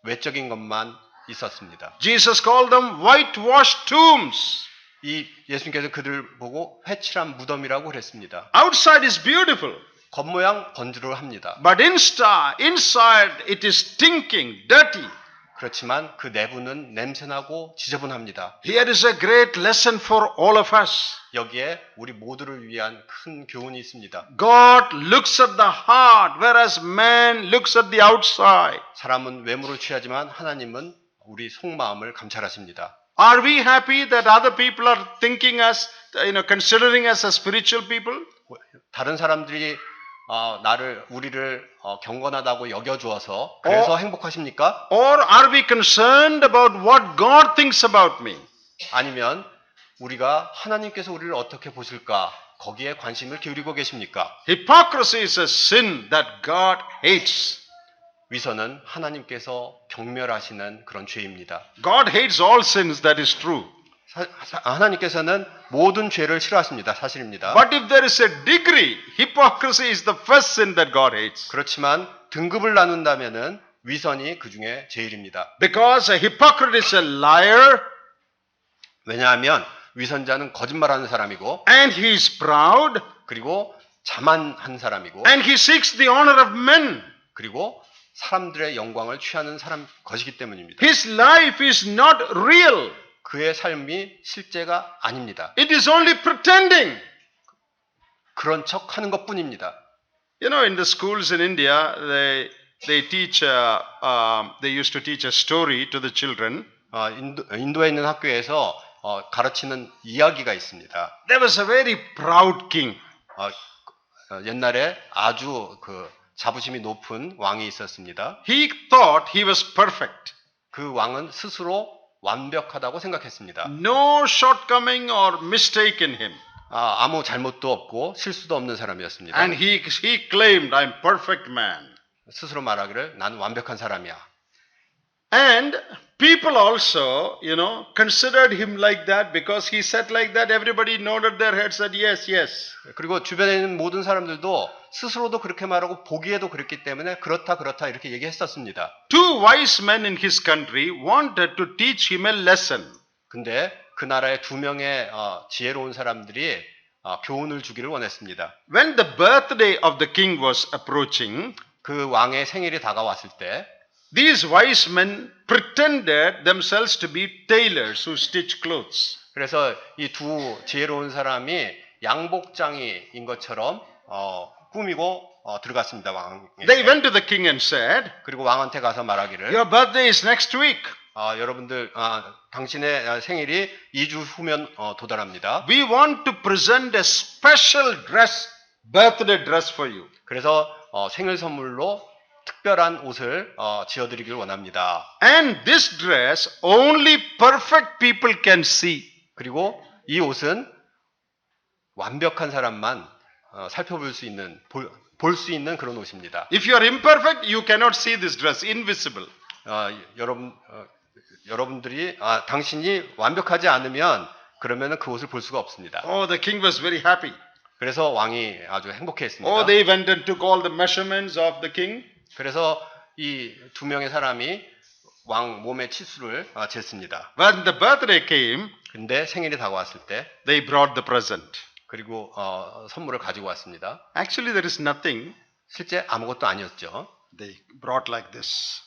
외적인 것만 있었습니다. Jesus called them whitewashed tombs. 이 예수님께서 그들을 보고 회칠한 무덤이라고 그랬습니다. Outside is beautiful, 겉모양 번지르합니다. but inside it is stinking, dirty. 그렇지만 그 내부는 냄새나고 지저분합니다. Here is a great lesson for all of us. 여기에 우리 모두를 위한 큰 교훈이 있습니다. God looks at the heart, whereas man looks at the outside. 사람은 외모를 취하지만 하나님은 우리 속마음을 감찰하십니다. Are we happy that other people are thinking us, considering us as spiritual people? 다른 사람들이 우리를 경건하다고 여겨주어서 그래서 행복하십니까? Or are we concerned about what God thinks about me? 아니면 우리가 하나님께서 우리를 어떻게 보실까? 거기에 관심을 기울이고 계십니까? Hypocrisy is a sin that God hates. 위선은 하나님께서 경멸하시는 그런 죄입니다. God hates all sins, that is true. 하나님께서는 모든 죄를 싫어하십니다. 사실입니다. But if there is a degree, hypocrisy is the first sin that God hates. 그렇지만 등급을 나눈다면은 위선이 그 중에 제일입니다. Because a hypocrite is a liar, 왜냐하면 위선자는 거짓말하는 사람이고, and he is proud, 그리고 자만한 사람이고, and he seeks the honor of men. 그리고 사람들의 영광을 취하는 것이기 때문입니다. His life is not real. 그의 삶이 실제가 아닙니다. It is only pretending. 그런 척 하는 것 뿐입니다. You know, in the schools in India, they used to teach a story to the children. 인도에 있는 학교에서 가르치는 이야기가 있습니다. There was a very proud king. 옛날에 아주 자부심이 높은 왕이 있었습니다. He thought he was perfect. 그 왕은 스스로 완벽하다고 생각했습니다. No shortcoming or mistake in him. 아무 잘못도 없고 실수도 없는 사람이었습니다. And he claimed, I'm perfect man. 스스로 말하기를 나는 완벽한 사람이야. And people also, considered him like that because he said like that. Everybody nodded their heads, said yes, yes. 그리고 주변에 있는 모든 사람들도 스스로도 그렇게 말하고 보기에도 그랬기 때문에 그렇다 이렇게 얘기했었습니다. Two wise men in his country wanted to teach him a lesson. 근데 그 나라의 두 명의 지혜로운 사람들이 교훈을 주기를 원했습니다. When the birthday of the king was approaching, 그 왕의 생일이 다가왔을 때 these wise men pretended themselves to be tailors who stitch clothes. 그래서 이 두 지혜로운 사람이 양복장이인 것처럼 꾸미고 들어갔습니다. 왕에게. They went to the king and said, 그리고 왕한테 가서 말하기를 your birthday is next week. 여러분들 당신의 생일이 2주 후면 도달합니다. We want to present a special dress, birthday dress for you. 그래서 생일 선물로 특별한 옷을 지어드리길 원합니다. And this dress only perfect people can see. 그리고 이 옷은 완벽한 사람만 살펴볼 수 있는 볼 수 있는 그런 옷입니다. If you are imperfect, you cannot see this dress, invisible. 여러분들이 당신이 완벽하지 않으면 그러면은 그 옷을 볼 수가 없습니다. Oh, the king was very happy. 그래서 왕이 아주 행복해했습니다. Oh, they went and took all the measurements of the king. 그래서 이 두 명의 사람이 왕 몸의 치수를 쟀습니다. When the birthday came, 근데 생일이 다가왔을 때 they brought the present. 그리고 선물을 가지고 왔습니다. Actually, there is nothing. 실제 아무것도 아니었죠. They brought like this.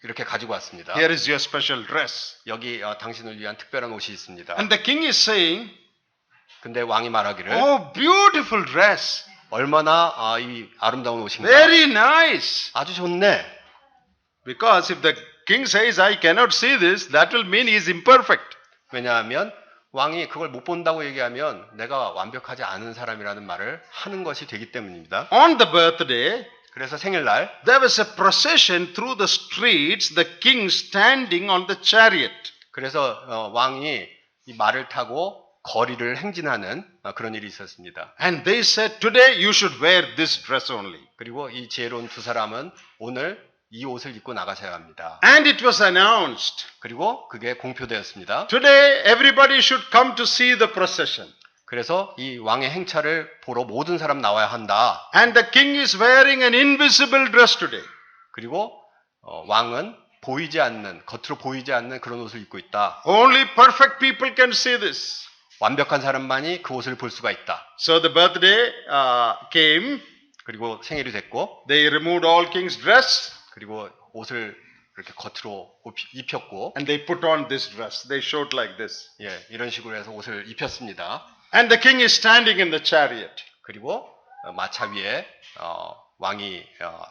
이렇게 가지고 왔습니다. Here is your special dress. 여기 당신을 위한 특별한 옷이 있습니다. And the king is saying, 근데 왕이 말하기를 oh, beautiful dress. 얼마나 이 아름다운 옷인가. Very nice. 아주 좋네. Because if the king says, I cannot see this, that will mean he is imperfect. 왜냐하면 왕이 그걸 못 본다고 얘기하면 내가 완벽하지 않은 사람이라는 말을 하는 것이 되기 때문입니다. On the birthday, 그래서 생일날 there was a procession through the streets, the king standing on the chariot. 그래서 왕이 이 말을 타고 거리를 행진하는 그런 일이 있었습니다. And they said, today you should wear this dress only. 그리고 이 지혜로운 두 사람은 오늘 이 옷을 입고 나가셔야 합니다. And it was announced, 그리고 그게 공표되었습니다. today everybody should come to see the procession. 그래서 이 왕의 행차를 보러 모든 사람 나와야 한다. And the king is wearing an invisible dress today. 그리고 왕은 보이지 않는, 겉으로 보이지 않는 그런 옷을 입고 있다. Only perfect people can see this. 완벽한 사람만이 그 옷을 볼 수가 있다. So the birthday came. 그리고 생일이 됐고, They removed all king's dress 그리고 옷을 이렇게 겉으로 입혔고, and they put on this dress. They showed like this. 예, 이런 식으로 해서 옷을 입혔습니다. And the king is standing in the chariot. 그리고 마차 위에 왕이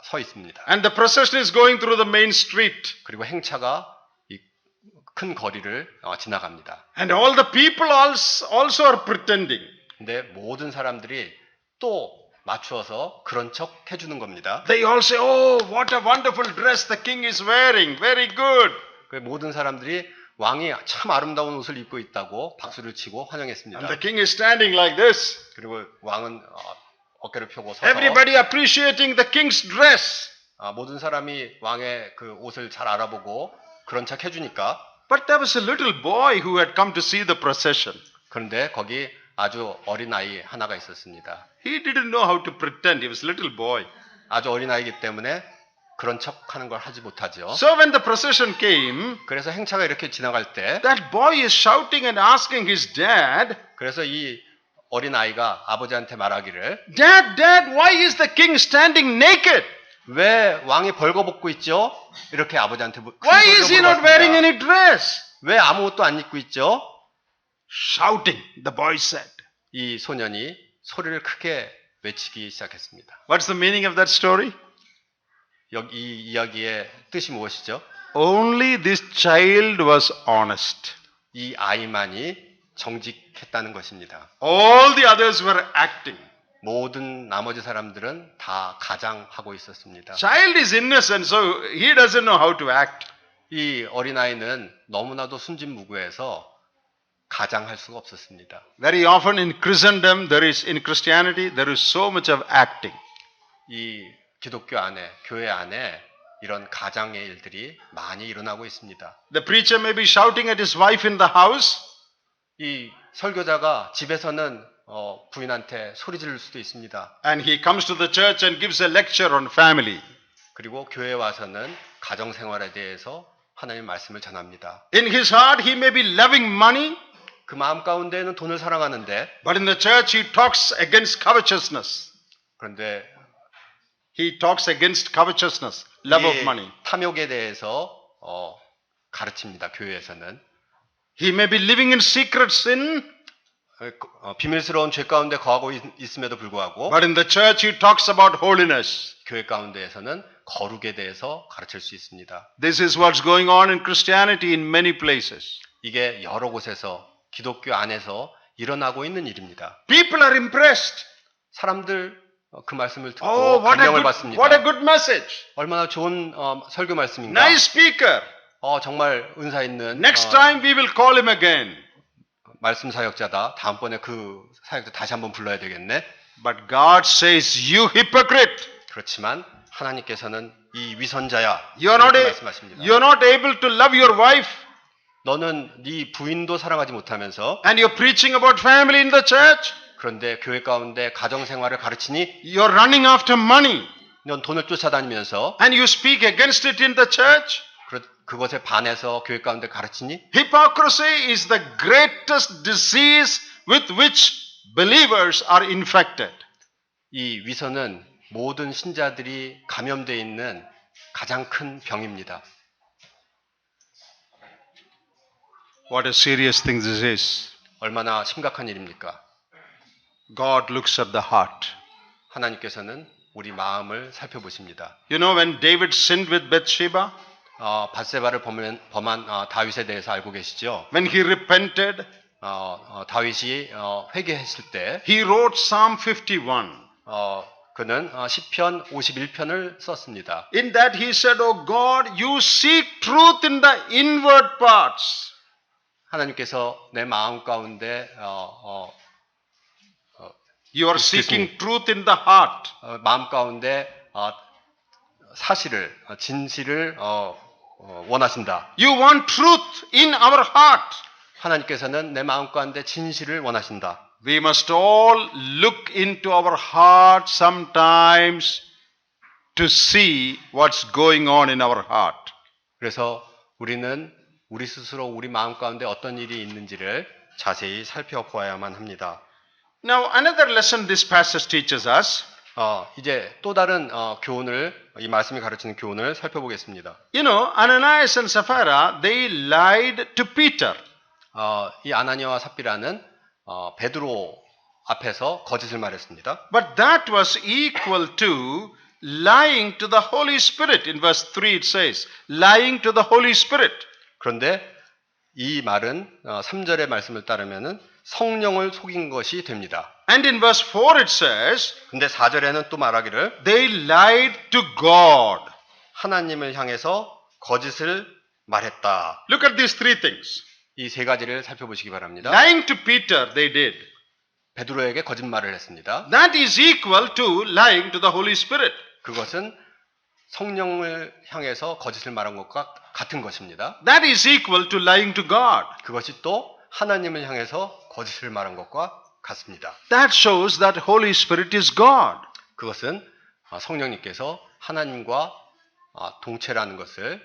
서 있습니다. And the procession is going through the main street. 그리고 행차가 이 큰 거리를 지나갑니다. And all the people also are pretending. 근데 모든 사람들이 또 맞추어서 그런 척 해주는 겁니다. They all say, oh, what a wonderful dress the king is wearing. Very good. 그 모든 사람들이 왕이 참 아름다운 옷을 입고 있다고 박수를 치고 환영했습니다. And the king is standing like this. 그리고 왕은 어깨를 펴고 서서 Everybody appreciating the king's dress. 모든 사람이 왕의 그 옷을 잘 알아보고 그런 척 해주니까 But there was a little boy who had come to see the procession. 그런데 거기 아주 어린 아이 하나가 있었습니다. He didn't know how to pretend. He was a little boy. 아주 어린 아이기 때문에 그런 척하는 걸 하지 못하죠. So when the procession came, 그래서 행차가 이렇게 지나갈 때 that boy is shouting and asking his dad, 그래서 이 어린 아이가 아버지한테 말하기를 Dad, Dad, why is the king standing naked? 왜 왕이 벌거벗고 있죠? 이렇게 아버지한테 Why is he not wearing any dress? 왜 아무것도 안 입고 있죠? Shouting, the boy said. 이 소년이 소리를 크게 외치기 시작했습니다. What's the meaning of that story? 이 이야기의 뜻이 무엇이죠? Only this child was honest. 이 아이만이 정직했다는 것입니다. All the others were acting. 모든 나머지 사람들은 다 가장하고 있었습니다. Child is innocent, so he doesn't know how to act. 이 어린아이는 너무나도 순진무구해서 가장할 수가 없었습니다. Very often in Christendom, in Christianity, there is so much of acting. 이 기독교 안에, 교회 안에 이런 가장의 일들이 많이 일어나고 있습니다. The preacher may be shouting at his wife in the house. 이 설교자가 집에서는 부인한테 소리 지를 수도 있습니다. And he comes to the church and gives a lecture on family. 그리고 교회에 와서는 가정 생활에 대해서 하나님의 말씀을 전합니다. In his heart, he may be loving money. 그 마음 가운데는 돈을 사랑하는데, But in the church, he talks against covetousness. 그런데 He talks against covetousness, love of 이 money. 탐욕에 대해서 가르칩니다. 교회에서는 He may be living in secret sin. 비밀스러운 죄 가운데 거하고 있음에도 불구하고 But in the church, he talks about holiness. 교회 가운데에서는 거룩에 대해서 가르칠 수 있습니다. This is what's going on in Christianity in many places. 이게 여러 곳에서 기독교 안에서 일어나고 있는 일입니다. People are impressed. 사람들 그 말씀을 듣고 Oh, 감명을 받습니다. what a good message. 얼마나 좋은 설교 말씀인가. Nice speaker. 정말 은사 있는 Next time we will call him again. 말씀 사역자다. 다음번에 그 사역자 다시 한번 불러야 되겠네. But God says, you hypocrite. 그렇지만 하나님께서는 이 위선자야. You are not, 이렇게 말씀하십니다. you are not able to love your wife, 너는 네 부인도 사랑하지 못하면서 and you're preaching about family in the church. 그런데 교회 가운데 가정생활을 가르치니 You're running after money, 넌 돈을 쫓아다니면서 and you speak against it in the church. 그것에 반해서 교회 가운데 가르치니 Hypocrisy is the greatest disease with which believers are infected. 이 위선은 모든 신자들이 감염되어 있는 가장 큰 병입니다. What a serious thing this is. 얼마나 심각한 일입니까? God looks at the heart. 하나님께서는 우리 마음을 살펴보십니다. You know, when David sinned with Bathsheba, 밧세바를 범한 다윗에 대해서 알고 계시죠? when he repented, 다윗이 회개했을 때 he wrote Psalm 51. 그는 시편 51편을 썼습니다. In that he said, "O God, you seek truth in the inward parts." 하나님께서 내 마음 가운데 You are seeking truth in the heart. 마음 가운데 사실을 진실을 원하신다. You want truth in our heart. 하나님께서는 내 마음 가운데 진실을 원하신다. We must all look into our heart sometimes to see what's going on in our heart. 그래서 우리는 우리 스스로 우리 마음 가운데 어떤 일이 있는지를 자세히 살펴보아야만 합니다. Now, another lesson this passage teaches us. 이제 또 다른 교훈을 이 말씀이 가르치는 교훈을 살펴보겠습니다. You know, Ananias and Sapphira, they lied to Peter. 이 아나니아와 삽비라는 베드로 앞에서 거짓을 말했습니다. But that was equal to lying to the Holy Spirit. In verse 3 it says, lying to the Holy Spirit. 그런데 이 말은 3절의 말씀을 따르면은 성령을 속인 것이 됩니다. And in verse 4 it says, 근데 4절에는 또 말하기를 they lied to God. 하나님을 향해서 거짓을 말했다. Look at these three things. 이 세 가지를 살펴보시기 바랍니다. Lying to Peter, they did. 베드로에게 거짓말을 했습니다. That is equal to lying to the Holy Spirit. 그것은 성령을 향해서 거짓을 말한 것과 같은 것입니다. That is equal to lying to God. 그것이 또 하나님을 향해서 거짓을 말한 것과 같습니다. That shows that Holy Spirit is God. 그것은 성령님께서 하나님과 동체라는 것을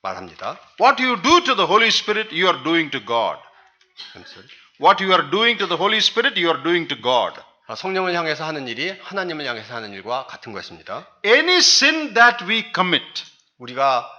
말합니다. What you do to the Holy Spirit, you are doing to God. What you are doing to the Holy Spirit, you are doing to God. 성령을 향해서 하는 일이 하나님을 향해서 하는 일과 같은 것입니다. Any sin that we commit, 우리가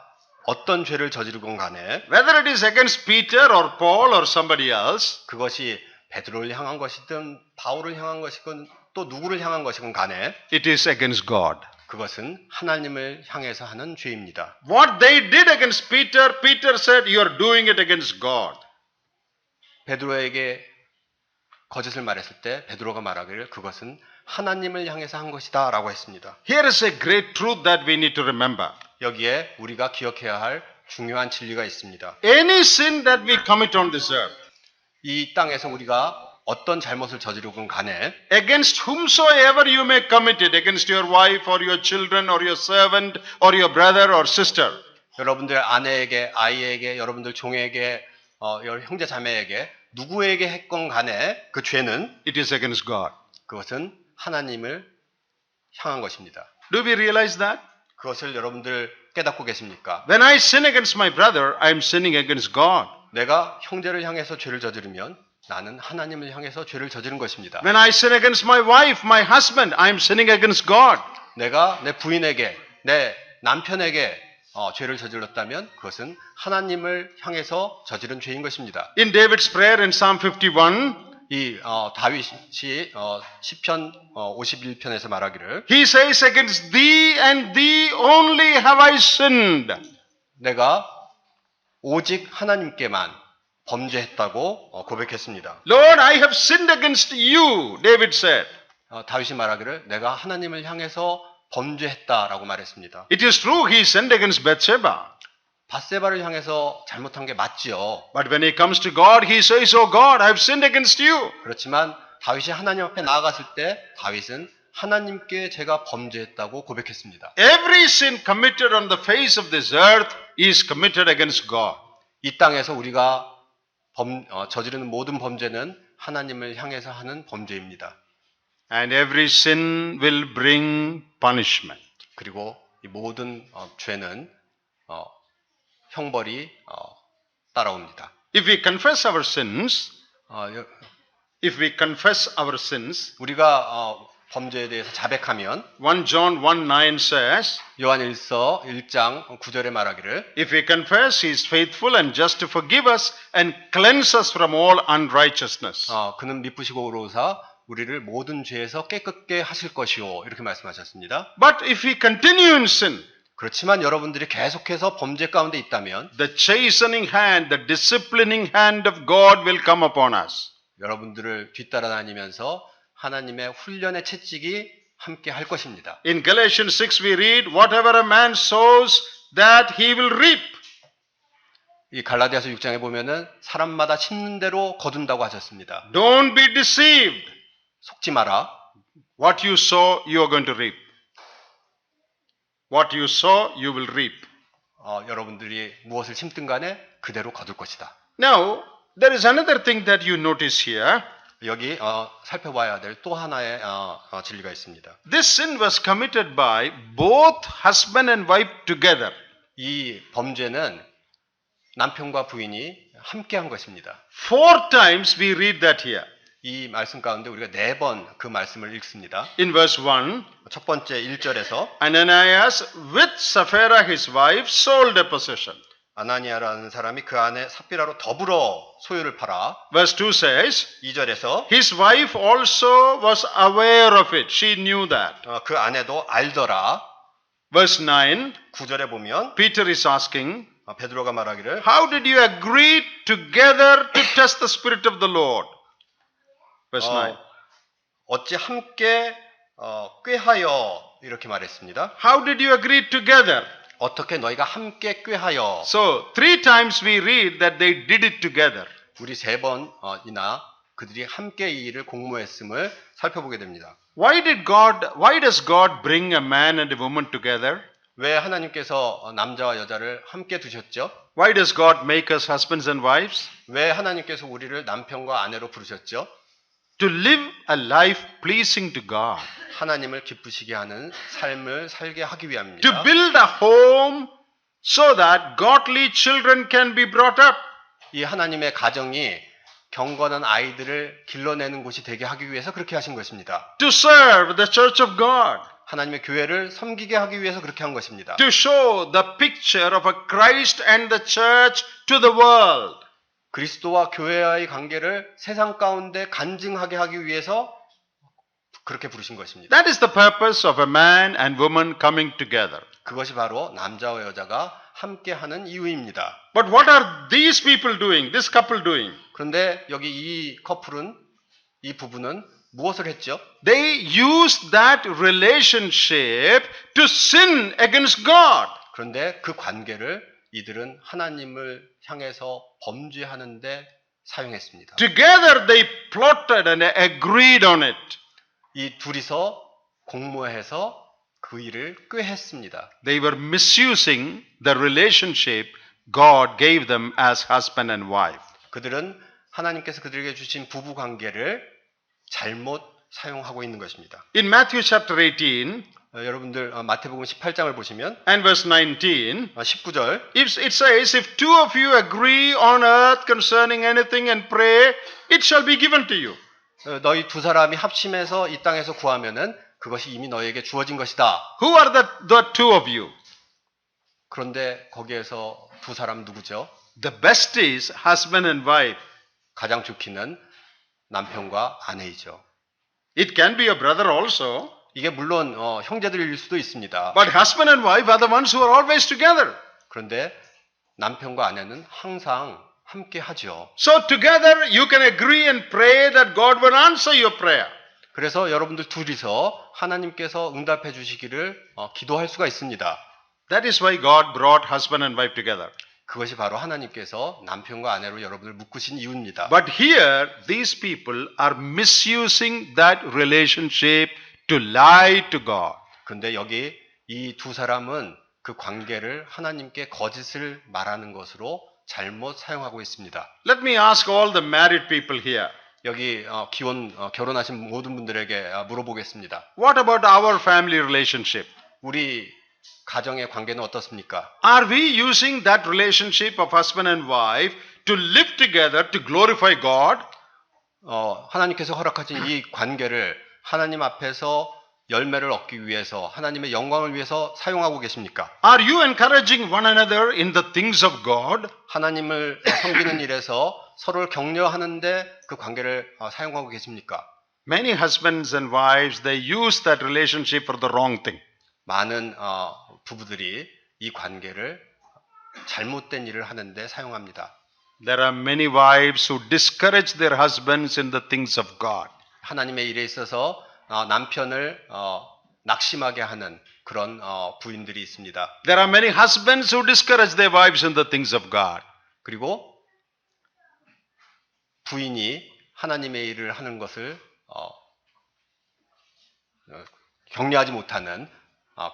어떤 죄를 저지르건 간에 whether it is against Peter or Paul or somebody else, 그것이 베드로를 향한 것이든 바울을 향한 것이건 또 누구를 향한 것이건 간에 it is against God. 그것은 하나님을 향해서 하는 죄입니다. What they did against Peter, Peter said, you are doing it against God. 베드로에게 거짓을 말했을 때 베드로가 말하기를 그것은 하나님을 향해서 한 것이다 라고 했습니다. Here is a great truth that we need to remember. 여기에 우리가 기억해야 할 중요한 진리가 있습니다. Any sin that we commit on this earth, 이 땅에서 우리가 어떤 잘못을 저지르건 간에 against whomsoever you may commit it, against your wife or your children or your servant or your brother or sister, 여러분들 아내에게, 아이에게, 여러분들 종에게, 형제 자매에게 누구에게 했건 간에 그 죄는 it is against God. 그것은 하나님을 향한 것입니다. Do we realize that? 그것을 여러분들 깨닫고 계십니까? When I sin against my brother, I am sinning against God. 내가 형제를 향해서 죄를 저지르면 나는 하나님을 향해서 죄를 저지른 것입니다. When I sin against my wife, my husband, I am sinning against God. 내가 내 부인에게, 내 남편에게 죄를 저질렀다면 그것은 하나님을 향해서 저지른 죄인 것입니다. In David's prayer in Psalm 51, 이 다윗이 시편 51편에서 말하기를 he says, against thee and thee only have I sinned. 내가 오직 하나님께만 범죄했다고 고백했습니다. Lord, I have sinned against you, David said. 다윗이 말하기를 내가 하나님을 향해서 범죄했다라고 말했습니다. It is true he sinned against Bathsheba. 밧세바를 향해서 잘못한 게 맞지요. But when he comes to God, he says, oh God, I have sinned against you. 그렇지만 다윗이 하나님 앞에 나아갔을 때 다윗은 하나님께 제가 범죄했다고 고백했습니다. Every sin committed on the face of this earth is committed against God. 이 땅에서 우리가 저지르는 모든 범죄는 하나님을 향해서 하는 범죄입니다. And every sin will bring punishment. 그리고 이 모든 죄는 형벌이 따라옵니다. If we confess our sins, 우리가 범죄에 대해서 자백하면 1 John 1:9 says, 요한일서 1장 9절에 말하기를 if we confess, he is faithful and just to forgive us and cleanse us from all unrighteousness. 그는 미쁘시고 의로우사 우리를 모든 죄에서 깨끗게 하실 것이요 이렇게 말씀하셨습니다. But if we continue in sin, 그렇지만 여러분들이 계속해서 범죄 가운데 있다면 the chastening hand, the disciplining hand of God will come upon us. 여러분들을 뒤따라다니면서 하나님의 훈련의 채찍이 함께 할 것입니다. In Galatians 6 we read, whatever a man sows, that he will reap. 이 갈라디아서 6장에 보면은 사람마다 심는 대로 거둔다고 하셨습니다. Don't be deceived. 속지 마라. What you sow, you are going to reap. What you sow, you will reap. 여러분들이 무엇을 심든 간에 그대로 거둘 것이다. Now, there is another thing that you notice here. 여기 살펴봐야 될 또 하나의 진리가 있습니다. This sin was committed by both husband and wife together. 이 범죄는 남편과 부인이 함께 한 것입니다. 4 times we read that here. 이 말씀 가운데 우리가 4번 그 말씀을 읽습니다. In verse 1, 첫 번째 1절에서 Ananias with Sapphira his wife sold a possession. 아나니아라는 사람이 그 안에 삽비라로 더불어 소유를 팔아. Verse 2 says, 2절에서 his wife also was aware of it. She knew that. 그 아내도 알더라. Verse 9, 9절에 보면 Peter is asking, 베드로가 말하기를 how did you agree together to test the Spirit of the Lord? Verse 9. 어찌 함께 꾀하여 이렇게 말했습니다. How did you agree together? 어떻게 너희가 함께 꾀하여. So 3 times we read that they did it together. 우리 3번이나 그들이 함께 이 일을 공모했음을 살펴보게 됩니다. Why does God bring a man and a woman together? 왜 하나님께서 남자와 여자를 함께 두셨죠? Why does God make us husbands and wives? 왜 하나님께서 우리를 남편과 아내로 부르셨죠? To live a life pleasing to God. 하나님을 기쁘시게 하는 삶을 살게 하기 To 위함입니다. build a home so that godly children can be brought up. 이 하나님의 가정이 경건한 아이들을 길러내는 곳이 되게 하기 위해서 그렇게 하신 것입니다. To serve the church of God. 하나님의 교회를 섬기게 하기 위해서 그렇게 한 것입니다. To show the picture of a Christ and the church to the world. 그리스도와 교회와의 관계를 세상 가운데 간증하게 하기 위해서 그렇게 부르신 것입니다. That is the purpose of a man and woman coming together. 그것이 바로 남자와 여자가 함께하는 이유입니다. But what are these people doing, this couple doing? 그런데 여기 이 부부는 무엇을 했죠? They used that relationship to sin against God. 그런데 그 관계를 이들은 하나님을 향해서 범죄하는데 사용했습니다. Together they plotted and agreed on it. 이 둘이서 공모해서 그 일을 꾀했습니다. They were misusing the relationship God gave them as husband and wife. 그들은 하나님께서 그들에게 주신 부부 관계를 잘못 사용하고 있는 것입니다. In Matthew chapter 18 여러분들 마태복음 18장을 보시면 and verse 19, 19절 it says, if two of you agree on earth concerning anything and pray, it shall be given to you. 너희 두 사람이 합심해서 이 땅에서 구하면은 그것이 이미 너희에게 주어진 것이다. Who are the two of you? 그런데 거기에서 두 사람 누구죠? The best is husband and wife. 가장 좋기는 남편과 아내이죠. It can be a brother also. 이게 물론 형제들일 수도 있습니다. But husband and wife are the ones who are always together. 그런데 남편과 아내는 항상 함께 하죠. So together you can agree and pray that God will answer your prayer. 그래서 여러분들 둘이서 하나님께서 응답해 주시기를 기도할 수가 있습니다. That is why God brought husband and wife together. 그것이 바로 하나님께서 남편과 아내로 여러분을 묶으신 이유입니다. But here these people are misusing that relationship to lie to God. 근데 여기 이 두 사람은 그 관계를 하나님께 거짓을 말하는 것으로 잘못 사용하고 있습니다. Let me ask all the married people here. 여기 결혼하신 모든 분들에게 물어보겠습니다. What about our family relationship? 우리 가정의 관계는 어떻습니까? Are we using that relationship of husband and wife to live together to glorify God? 하나님께서 허락하신 이 관계를 하나님 앞에서 열매를 얻기 위해서 하나님의 영광을 위해서 사용하고 계십니까? Are you encouraging one another in the things of God? 하나님을 섬기는 일에서 서로를 격려하는데 그 관계를 사용하고 계십니까? Many husbands and wives, they use that relationship for the wrong thing. 많은 부부들이 이 관계를 잘못된 일을 하는데 사용합니다. There are many wives who discourage their husbands in the things of God. 하나님의 일에 있어서 남편을 낙심하게 하는 그런 부인들이 있습니다. There are many husbands who discourage their wives in the things of God. 그리고 부인이 하나님의 일을 하는 것을 격려하지 못하는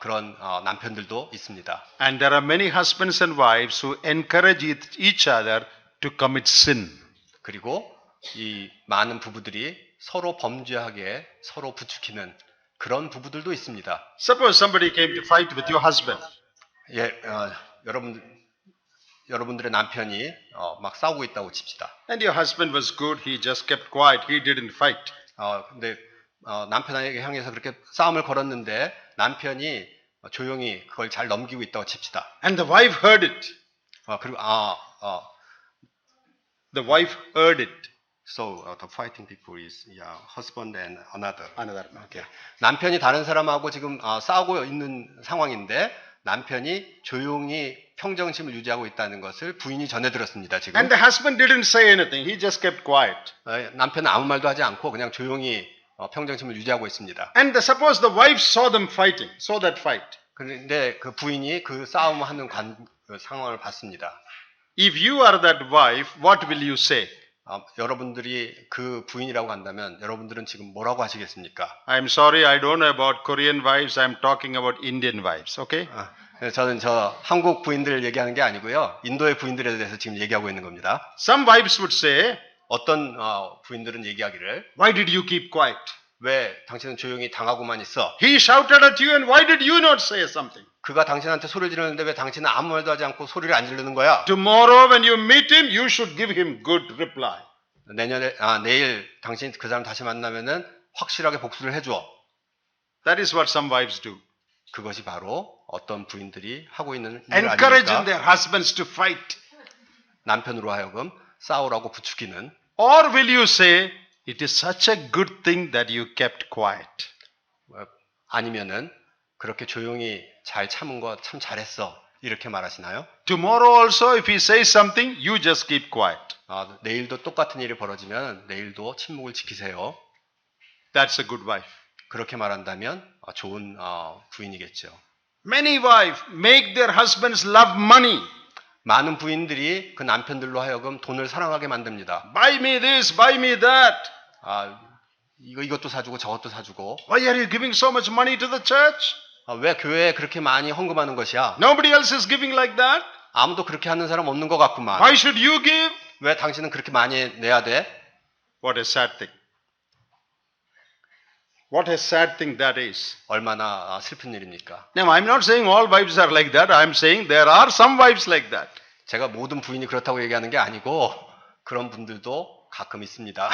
그런 남편들도 있습니다. And there are many husbands and wives who encourage each other to commit sin. 그리고 이 많은 부부들이 서로 범죄하게 서로 부추기는 그런 부부들도 있습니다. Suppose somebody came to fight with your husband. 여러분들의 남편이 막 싸우고 있다고 칩시다. And your husband was good, he just kept quiet, he didn't fight. 근데 남편에게 향해서 그렇게 싸움을 걸었는데 남편이 조용히 그걸 잘 넘기고 있다고 칩시다. And the wife heard it. 그리고 The wife heard it. So the fighting people is husband and another. Okay. 남편이 다른 사람하고 지금 싸우고 있는 상황인데 남편이 조용히 평정심을 유지하고 있다는 것을 부인이 전해 들었습니다. 지금. And the husband didn't say anything. He just kept quiet. 남편은 아무 말도 하지 않고 그냥 조용히 평정심을 유지하고 있습니다. And suppose the wife saw them fighting, saw that fight. 그런데 그 부인이 그 싸움하는 그 상황을 봤습니다. If you are that wife, what will you say? 여러분들이 그 부인이라고 한다면 여러분들은 지금 뭐라고 하시겠습니까? I'm sorry, I don't know about Korean wives. I'm talking about Indian wives. Okay? 저는 한국 부인들 얘기하는 게 아니고요. 인도의 부인들에 대해서 지금 얘기하고 있는 겁니다. Some wives would say, 어떤 부인들은 얘기하기를 why did you keep quiet? 왜 당신은 조용히 당하고만 있어? He shouted at you and why did you not say something? 그가 당신한테 소리를 지르는데 왜 당신은 아무 말도 하지 않고 소리를 안 지르는 거야? Tomorrow when you meet him, you should give him good reply. 내일 당신 그 사람 다시 만나면은 확실하게 복수를 해줘. That is what some wives do. 그것이 바로 어떤 부인들이 하고 있는 일 Encouraging 아닙니까? their husbands to fight. 남편으로 하여금 싸우라고 부추기는. Or will you say, it is such a good thing that you kept quiet. 아니면은 그렇게 조용히 잘 참은 거 참 잘했어. 이렇게 말하시나요? Tomorrow also if he says something, you just keep quiet. 내일도 똑같은 일이 벌어지면 내일도 침묵을 지키세요. That's a good wife. 그렇게 말한다면 좋은 부인이겠죠. Many wives make their husbands love money. 많은 부인들이 그 남편들로 하여금 돈을 사랑하게 만듭니다. Buy me this, buy me that. 이것도 사주고 저것도 사주고. Why are you giving so much money to the church? 왜 교회에 그렇게 많이 헌금하는 것이야? Nobody else is giving like that. 아무도 그렇게 하는 사람 없는 것 같구만. Why should you give? 왜 당신은 그렇게 많이 내야 돼? What a sad thing. What a sad thing that is. 얼마나 슬픈 일입니까? Now, I'm not saying all wives are like that. I'm saying there are some wives like that. 제가 모든 부인이 그렇다고 얘기하는 게 아니고 그런 분들도 가끔 있습니다.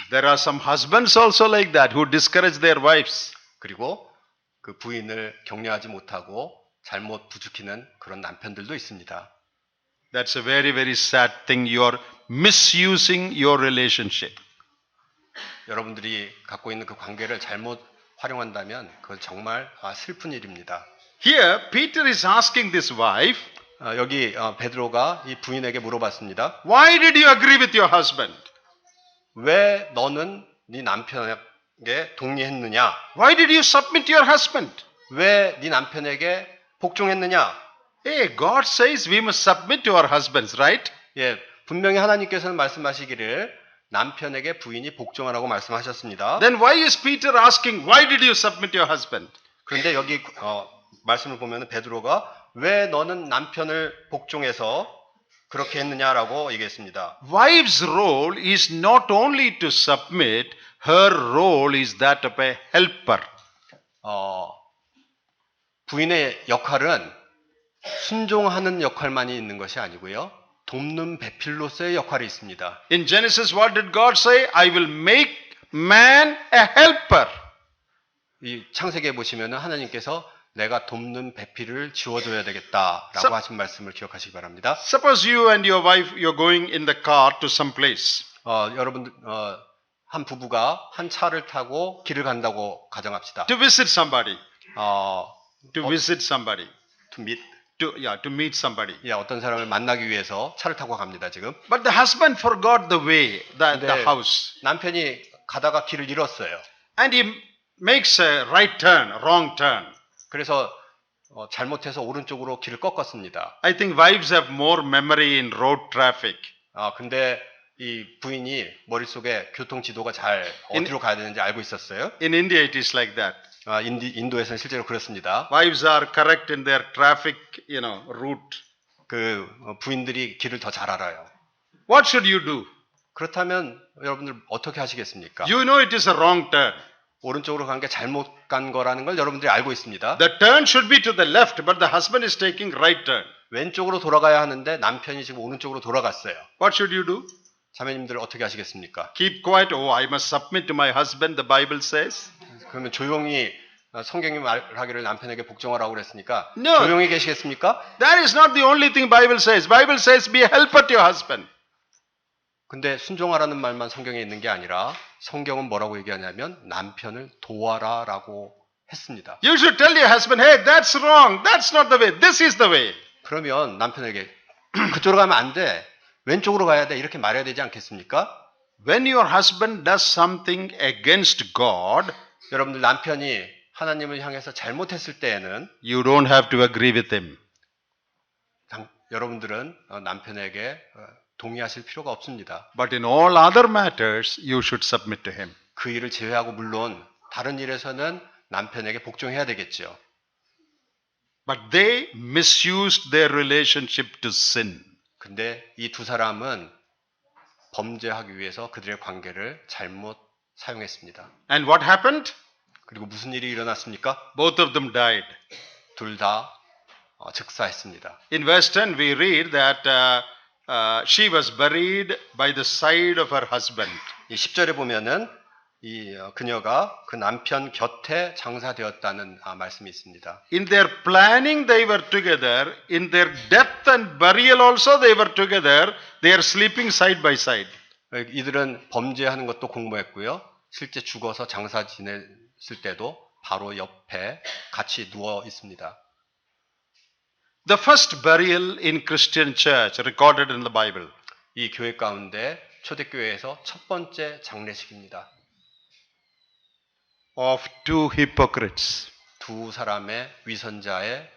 There are some husbands also like that who discourage their wives. 그리고 그 부인을 격려하지 못하고 잘못 부추기는 그런 남편들도 있습니다. That's a very, very sad thing. You're misusing your relationship. 여러분들이 갖고 있는 그 관계를 잘못 활용한다면 그건 정말 슬픈 일입니다. Here, Peter is asking this wife, 여기 베드로가 이 부인에게 물어봤습니다. why did you agree with your husband? 왜 너는 네 남편에게 동의했느냐? Why did you submit to your husband? 왜 네 남편에게 복종했느냐? Hey, God says we must submit to our husbands, right? 분명히 하나님께서는 말씀하시기를 남편에게 부인이 복종하라고 말씀하셨습니다. Then why is Peter asking, why did you submit your husband? 그런데 여기 말씀을 보면 베드로가 왜 너는 남편을 복종해서 그렇게 했느냐라고 얘기했습니다. Wife's role is not only to submit, her role is that of a helper. 부인의 역할은 순종하는 역할만이 있는 것이 아니고요. 돕는 배필로서의 역할이 있습니다. In Genesis, what did God say? I will make man a helper. 이 창세기에 보시면은 하나님께서 내가 돕는 배필을 지워줘야 되겠다라고 하신 말씀을 기억하시기 바랍니다. Suppose you and your wife, you're going in the car to some place. 여러분들 한 부부가 한 차를 타고 길을 간다고 가정합시다. To visit somebody. To 어, visit somebody. to meet, To meet somebody. 어떤 사람을 만나기 위해서 차를 타고 갑니다 지금. But the husband forgot the way, the 근데 house. 남편이 가다가 길을 잃었어요. And he makes a right turn, wrong turn. 그래서 잘못해서 오른쪽으로 길을 꺾었습니다. I think wives have more memory in road traffic. 근데 이 부인이 머릿속에 교통 지도가 잘 어디로 가야 되는지 알고 있었어요. In India, it is like that. 인도에서는 실제로 그렇습니다. Wives are correct in their traffic, route. 그 부인들이 길을 더 잘 알아요. What should you do? 그렇다면 여러분들 어떻게 하시겠습니까? You know it is a wrong turn. 오른쪽으로 간 게 잘못 간 거라는 걸 여러분들이 알고 있습니다. The turn should be to the left, but the husband is taking right turn. 왼쪽으로 돌아가야 하는데 남편이 지금 오른쪽으로 돌아갔어요. What should you do? 자매님들 어떻게 하시겠습니까? Keep quiet. Oh, I must submit to my husband, the Bible says. 그러면 조용히 성경이 말하기를 남편에게 복종하라고 그랬으니까 No. 조용히 계시겠습니까? That is not the only thing Bible says. Bible says be a helper to your husband. 근데 순종하라는 말만 성경에 있는 게 아니라 성경은 뭐라고 얘기하냐면 남편을 도와라라고 했습니다. You should tell your husband, hey, that's wrong. That's not the way. This is the way. 그러면 남편에게 그쪽으로 가면 안 돼. 왼쪽으로 가야 돼. 이렇게 말해야 되지 않겠습니까? When your husband does something against God, 여러분들 남편이 하나님을 향해서 잘못했을 때에는 you don't have to agree with him. 여러분들은 남편에게 동의하실 필요가 없습니다. But in all other matters, you should submit to him. 그 일을 제외하고 물론 다른 일에서는 남편에게 복종해야 되겠죠. But they misused their relationship to sin. 근데 이 두 사람은 범죄하기 위해서 그들의 관계를 잘못 사용했습니다. And what happened? 그리고 무슨 일이 일어났습니까? Both of them died. 둘 다 즉사했습니다. In verse 10, we read that she was buried by the side of her husband. 이 10절에 보면은 이 그녀가 그 남편 곁에 장사되었다는 말씀이 있습니다. In their planning, they were together. In their death and burial also, they were together. They are sleeping side by side. 이들은 범죄하는 것도 공모했고요. 실제 죽어서 장사 지냈을 때도 바로 옆에 같이 누워 있습니다. The first burial in Christian church recorded in the Bible. 이 교회 가운데 초대교회에서 첫 번째 장례식입니다. Of two hypocrites. 두 사람의 위선자의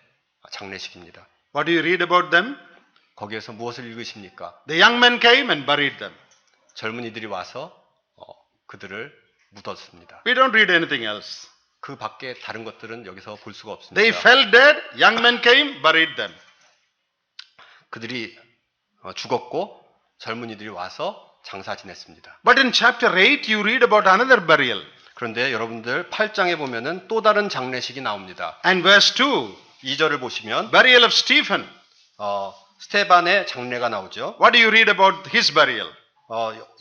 장례식입니다. What do you read about them? 거기에서 무엇을 읽으십니까? The young men came and buried them. 젊은이들이 와서 그들을 묻었습니다. We don't read anything else. 그 밖에 다른 것들은 여기서 볼 수가 없습니다. They fell dead. Young men came, buried them. 그들이 죽었고 젊은이들이 와서 장사 지냈습니다. But in chapter 8, you read about another burial. 그런데 여러분들 8장에 보면은 또 다른 장례식이 나옵니다. And verse 2, 2절을 보시면 burial of Stephen. 스테반의 장례가 나오죠. What do you read about his burial?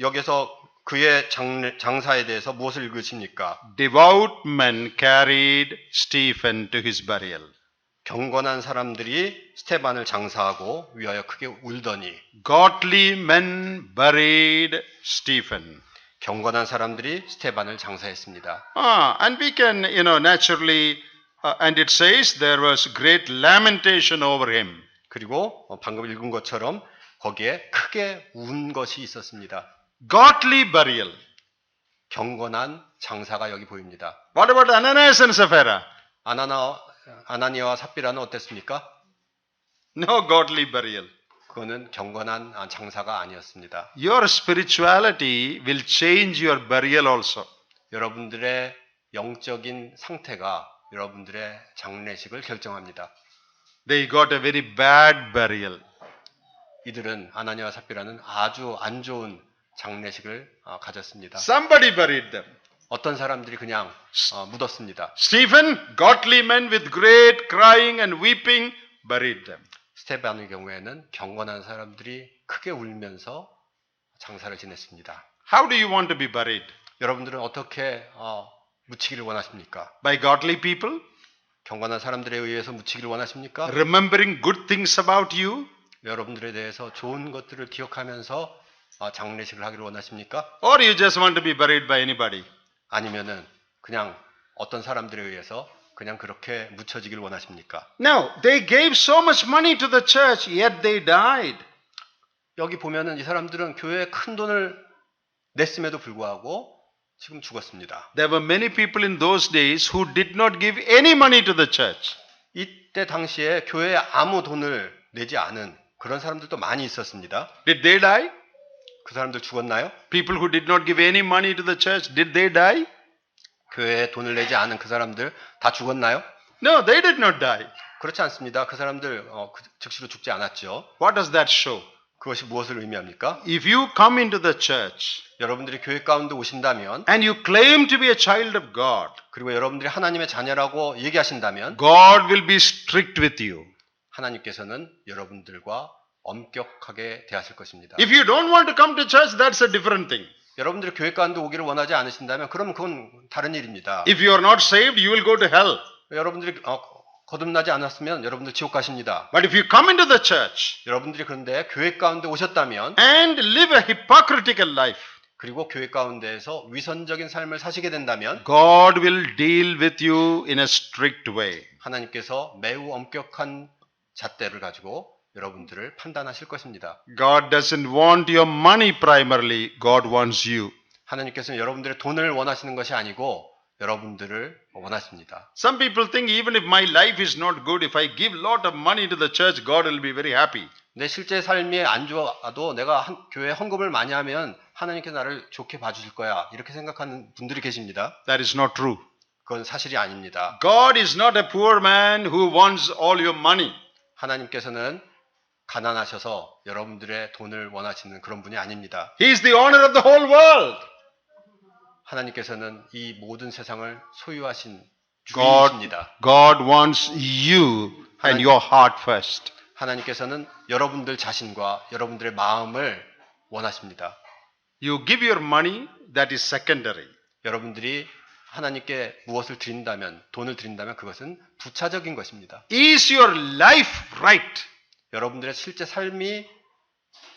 여기서 그의 장사에 대해서 무엇을 읽으십니까? Devout men carried Stephen to his burial. 경건한 사람들이 스테반을 장사하고 위하여 크게 울더니 Godly men buried Stephen. 경건한 사람들이 스테반을 장사했습니다. And we can, naturally, and it says there was great lamentation over him. 그리고 방금 읽은 것처럼 거기에 크게 운 것이 있었습니다. Godly burial. 경건한 장사가 여기 보입니다. What about Ananias and Sapphira? 아나니아와 삽비라는 어땠습니까? No godly burial. 그거는 경건한 장사가 아니었습니다. Your spirituality will change your burial also. 여러분들의 영적인 상태가 여러분들의 장례식을 결정합니다. They got a very bad burial. 이들은 아나니아와 삽비라는 아주 안 좋은 장례식을 가졌습니다. Somebody buried them. 어떤 사람들이 그냥 묻었습니다. Stephen, godly men with great crying and weeping, buried them. 스테반의 경우에는 경건한 사람들이 크게 울면서 장사를 지냈습니다. How do you want to be buried? 여러분들은 어떻게 묻히기를 원하십니까? By godly people? 경건한 사람들에 의해서 묻히기를 원하십니까? Remembering good things about you? 여러분들에 대해서 좋은 것들을 기억하면서 장례식을 하기를 원하십니까? Or you just want to be buried by anybody? 아니면은 그냥 어떤 사람들에 의해서 그냥 그렇게 묻혀지길 원하십니까? No, they gave so much money to the church, yet they died. 여기 보면은 이 사람들은 교회에 큰 돈을 냈음에도 불구하고 지금 죽었습니다. There were many people in those days who did not give any money to the church. 이때 당시에 교회에 아무 돈을 내지 않은 그런 사람들도 많이 있었습니다. Did they die? 그 사람들 죽었나요? People who did not give any money to the church, did they die? 교회에 돈을 내지 않은 그 사람들 다 죽었나요? No, they did not die. 그렇지 않습니다. 그 사람들 즉시로 죽지 않았죠. What does that show? 그것이 무엇을 의미합니까? If you come into the church 여러분들이 교회 가운데 오신다면 and you claim to be a child of God, 그리고 여러분들이 하나님의 자녀라고 얘기하신다면 God will be strict with you. 하나님께서는 여러분들과 엄격하게 대하실 것입니다. If you don't want to come to church, that's a different thing. 여러분들이 교회 가운데 오기를 원하지 않으신다면 그러면 그건 다른 일입니다. If you are not saved, you will go to hell. 여러분들이 거듭나지 않았으면 여러분들 지옥 가십니다. But if you come into the church 여러분들이 그런데 교회 가운데 오셨다면 and live a hypocritical life, 그리고 교회 가운데에서 위선적인 삶을 사시게 된다면 God will deal with you in a strict way. 하나님께서 매우 엄격한 잣대를 가지고 여러분들을 판단하실 것입니다. God doesn't want your money primarily. God wants you. 하나님께서는 여러분들의 돈을 원하시는 것이 아니고 여러분들을 원하십니다. Some people think even if my life is not good, if I give lot of money to the church, God will be very happy. 내 실제 삶이 안 좋아도 내가 교회에 헌금을 많이 하면 하나님께서 나를 좋게 봐주실 거야. 이렇게 생각하는 분들이 계십니다. That is not true. 그건 사실이 아닙니다. God is not a poor man who wants all your money. 하나님께서는 가난하셔서 여러분들의 돈을 원하시는 그런 분이 아닙니다. He is the owner of the whole world. 하나님께서는 이 모든 세상을 소유하신 God, 주인이십니다. God wants you and your heart first. 하나님께서는 여러분들 자신과 여러분들의 마음을 원하십니다. You give your money, that is secondary. 여러분들이 하나님께 무엇을 드린다면, 돈을 드린다면 그것은 부차적인 것입니다. Is your life right? 여러분들의 실제 삶이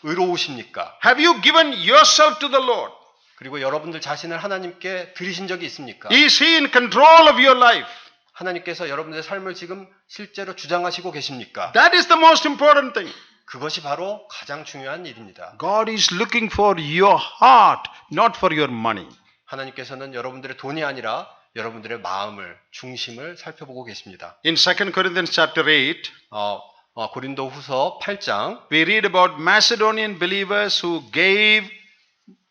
의로우십니까? Have you given yourself to the Lord? 그리고 여러분들 자신을 하나님께 드리신 적이 있습니까? Is He in control of your life? 하나님께서 여러분들의 삶을 지금 실제로 주장하시고 계십니까? That is the most important thing. 그것이 바로 가장 중요한 일입니다. God is looking for your heart, not for your money. 하나님께서는 여러분들의 돈이 아니라 여러분들의 마음을, 중심을 살펴보고 계십니다. In 2 Corinthians chapter 8, 고린도 후서 8장 we read about Macedonian believers who gave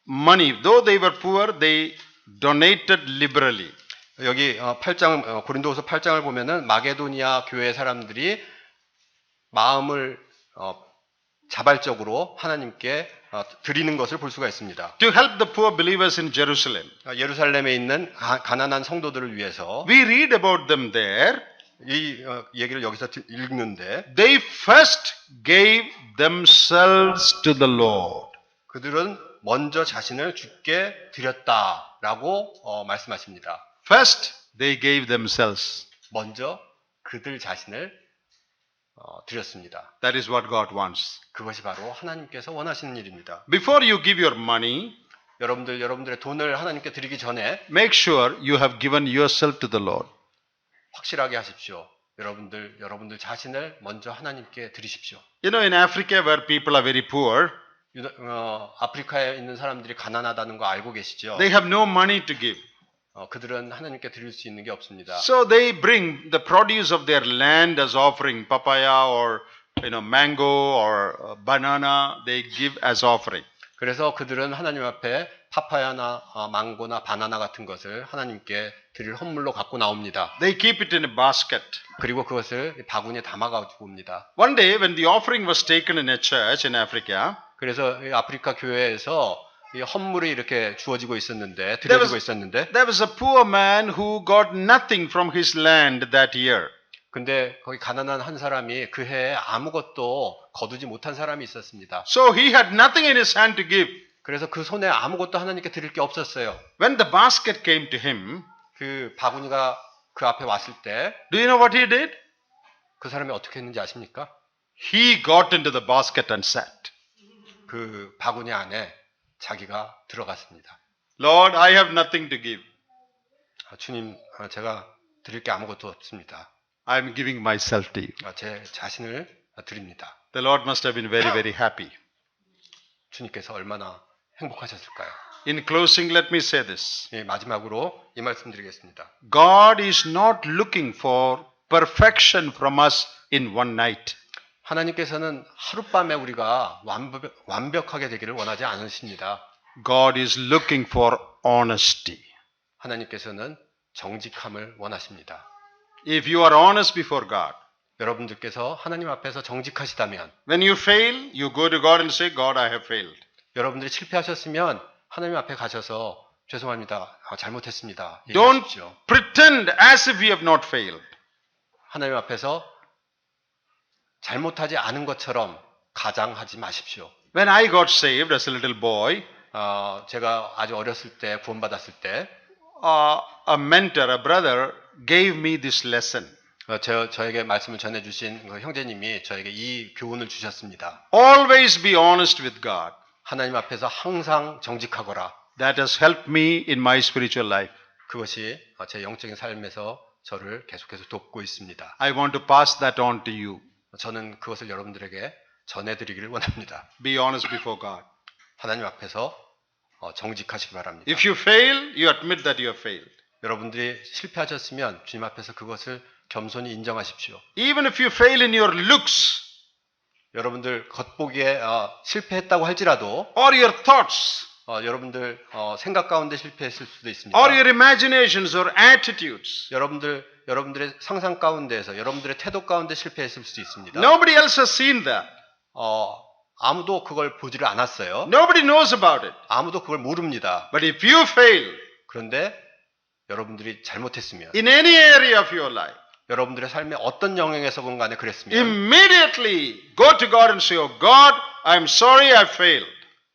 money. Though they were poor, they donated liberally. 여기 8장 고린도후서 8장을 보면은 마게도니아 교회 사람들이 마음을 자발적으로 하나님께 드리는 것을 볼 수가 있습니다. To help the poor believers in Jerusalem. 예루살렘에 있는 가난한 성도들을 위해서 We read about them there. 이 얘기를 여기서 읽는데 They first gave themselves to the Lord. 그들은 먼저 자신을 주께 드렸다라고 말씀하십니다. First, they gave themselves. 먼저 그들 자신을 드렸습니다. That is what God wants. 그것이 바로 하나님께서 원하시는 일입니다. Before you give your money, 여러분들의 돈을 하나님께 드리기 전에 make sure you have given yourself to the Lord. 확실하게 하십시오. 여러분들 자신을 먼저 하나님께 드리십시오. You know, in Africa where people are very poor, 아프리카에 있는 사람들이 가난하다는 거 알고 계시죠? they have no money to give. 그들은 하나님께 드릴 수 있는 게 없습니다. So they bring the produce of their land as offering, papaya or mango or banana, they give as offering. 그래서 그들은 하나님 앞에 파파야나 망고나 바나나 같은 것을 하나님께 드릴 헌물로 갖고 나옵니다. They keep it in a basket. 그리고 그것을 바구니에 담아가지고 옵니다. One day when the offering was taken in a church in Africa, 그래서 이 아프리카 교회에서 이 헌물이 이렇게 주어지고 있었는데, There 드려지고 was- 있었는데, there was a poor man who got nothing from his land that year. 근데 거기 가난한 한 사람이 그 해에 아무것도 거두지 못한 사람이 있었습니다. So he had nothing in his hand to give. 그래서 그 손에 아무것도 하나님께 드릴 게 없었어요. When the basket came to him, 그 바구니가 그 앞에 왔을 때 그 do you know what he did? 사람이 어떻게 했는지 아십니까? He got into the basket and sat. 그 바구니 안에 자기가 들어갔습니다. Lord, I have nothing to give. 주님, 제가 드릴 게 아무것도 없습니다. I am giving myself to you. 제 자신을 드립니다. The Lord must have been very, very happy. 주님께서 얼마나 행복하셨을까요? In closing, let me say this. 예, 마지막으로 이 말씀 드리겠습니다. God is not looking for perfection from us in one night. 하나님께서는 하룻밤에 우리가 완벽하게 되기를 원하지 않으십니다. God is looking for honesty. 하나님께서는 정직함을 원하십니다. If you are honest before God, 여러분들께서 하나님 앞에서 정직하시다면, when you fail, you go to God and say, God, I have failed. 여러분들이 실패하셨으면 하나님 앞에 가셔서 죄송합니다. 잘못했습니다. Don't 얘기하십시오. pretend as if you have not failed. 하나님 앞에서 잘못하지 않은 것처럼 가장하지 마십시오. When I got saved as a little boy, 제가 아주 어렸을 때 구원받았을 때 a mentor, a brother, gave me this lesson. 저에게 말씀을 전해주신 그 형제님이 저에게 이 교훈을 주셨습니다. Always be honest with God. 하나님 앞에서 항상 정직하거라. That has helped me in my spiritual life. 그것이 제 영적인 삶에서 저를 계속해서 돕고 있습니다. I want to pass that on to you. 저는 그것을 여러분들에게 전해드리기를 원합니다. Be honest before God. 하나님 앞에서 정직하시기 바랍니다. If you fail, you admit that you have failed. 여러분들이 실패하셨으면 주님 앞에서 그것을 겸손히 인정하십시오. Even if you fail in your looks 여러분들 겉보기에 실패했다고 할지라도 or your thoughts 여러분들 생각 가운데 실패했을 수도 있습니다. or your imaginations or attitudes, 여러분들의 상상 가운데에서 여러분들의 태도 가운데 실패했을 수도 있습니다. nobody else has seen that. 아무도 그걸 보지를 않았어요. Nobody knows about it. 아무도 그걸 모릅니다. But if you fail 그런데 여러분들이 잘못했으면 in any area of your life, 여러분들의 삶의 어떤 영역에서건 간에 그랬으면 immediately go to God and say, oh God, I'm sorry I failed.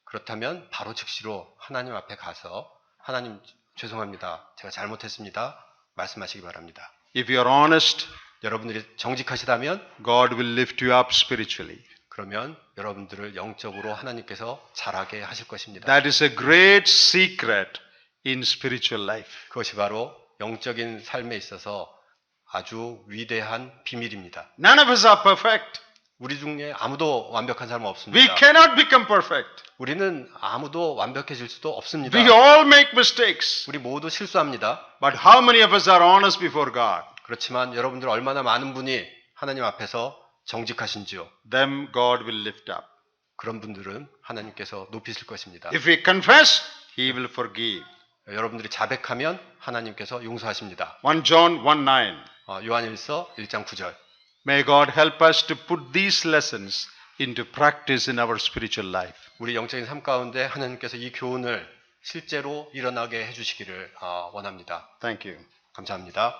그렇다면 바로 즉시로 하나님 앞에 가서 하나님 죄송합니다. 제가 잘못했습니다. 말씀하시기 바랍니다. If you are honest, 여러분들이 정직하시다면 God will lift you up spiritually. 그러면 여러분들을 영적으로 하나님께서 자라게 하실 것입니다. That is a great secret in spiritual life. 그것이 바로 영적인 삶에 있어서 아주 위대한 비밀입니다. None of us are perfect. 우리 중에 아무도 완벽한 사람 We 없습니다. cannot become perfect. 우리는 아무도 완벽해질 수도 없습니다. We all make mistakes. 우리 모두 실수합니다. But how many of us are honest before God? 그렇지만 여러분들 얼마나 많은 분이 하나님 앞에서 정직하신지요. Them God will lift up. 그런 분들은 하나님께서 높이실 것입니다. If we confess, He will forgive. 여러분들이 자백하면 하나님께서 용서하십니다. 1 John 1:9. 요한일서 1장 9절. May God help us to put these lessons into practice in our spiritual life. 우리 영적인 삶 가운데 하나님께서 이 교훈을 실제로 일어나게 해주시기를 원합니다. Thank you. 감사합니다.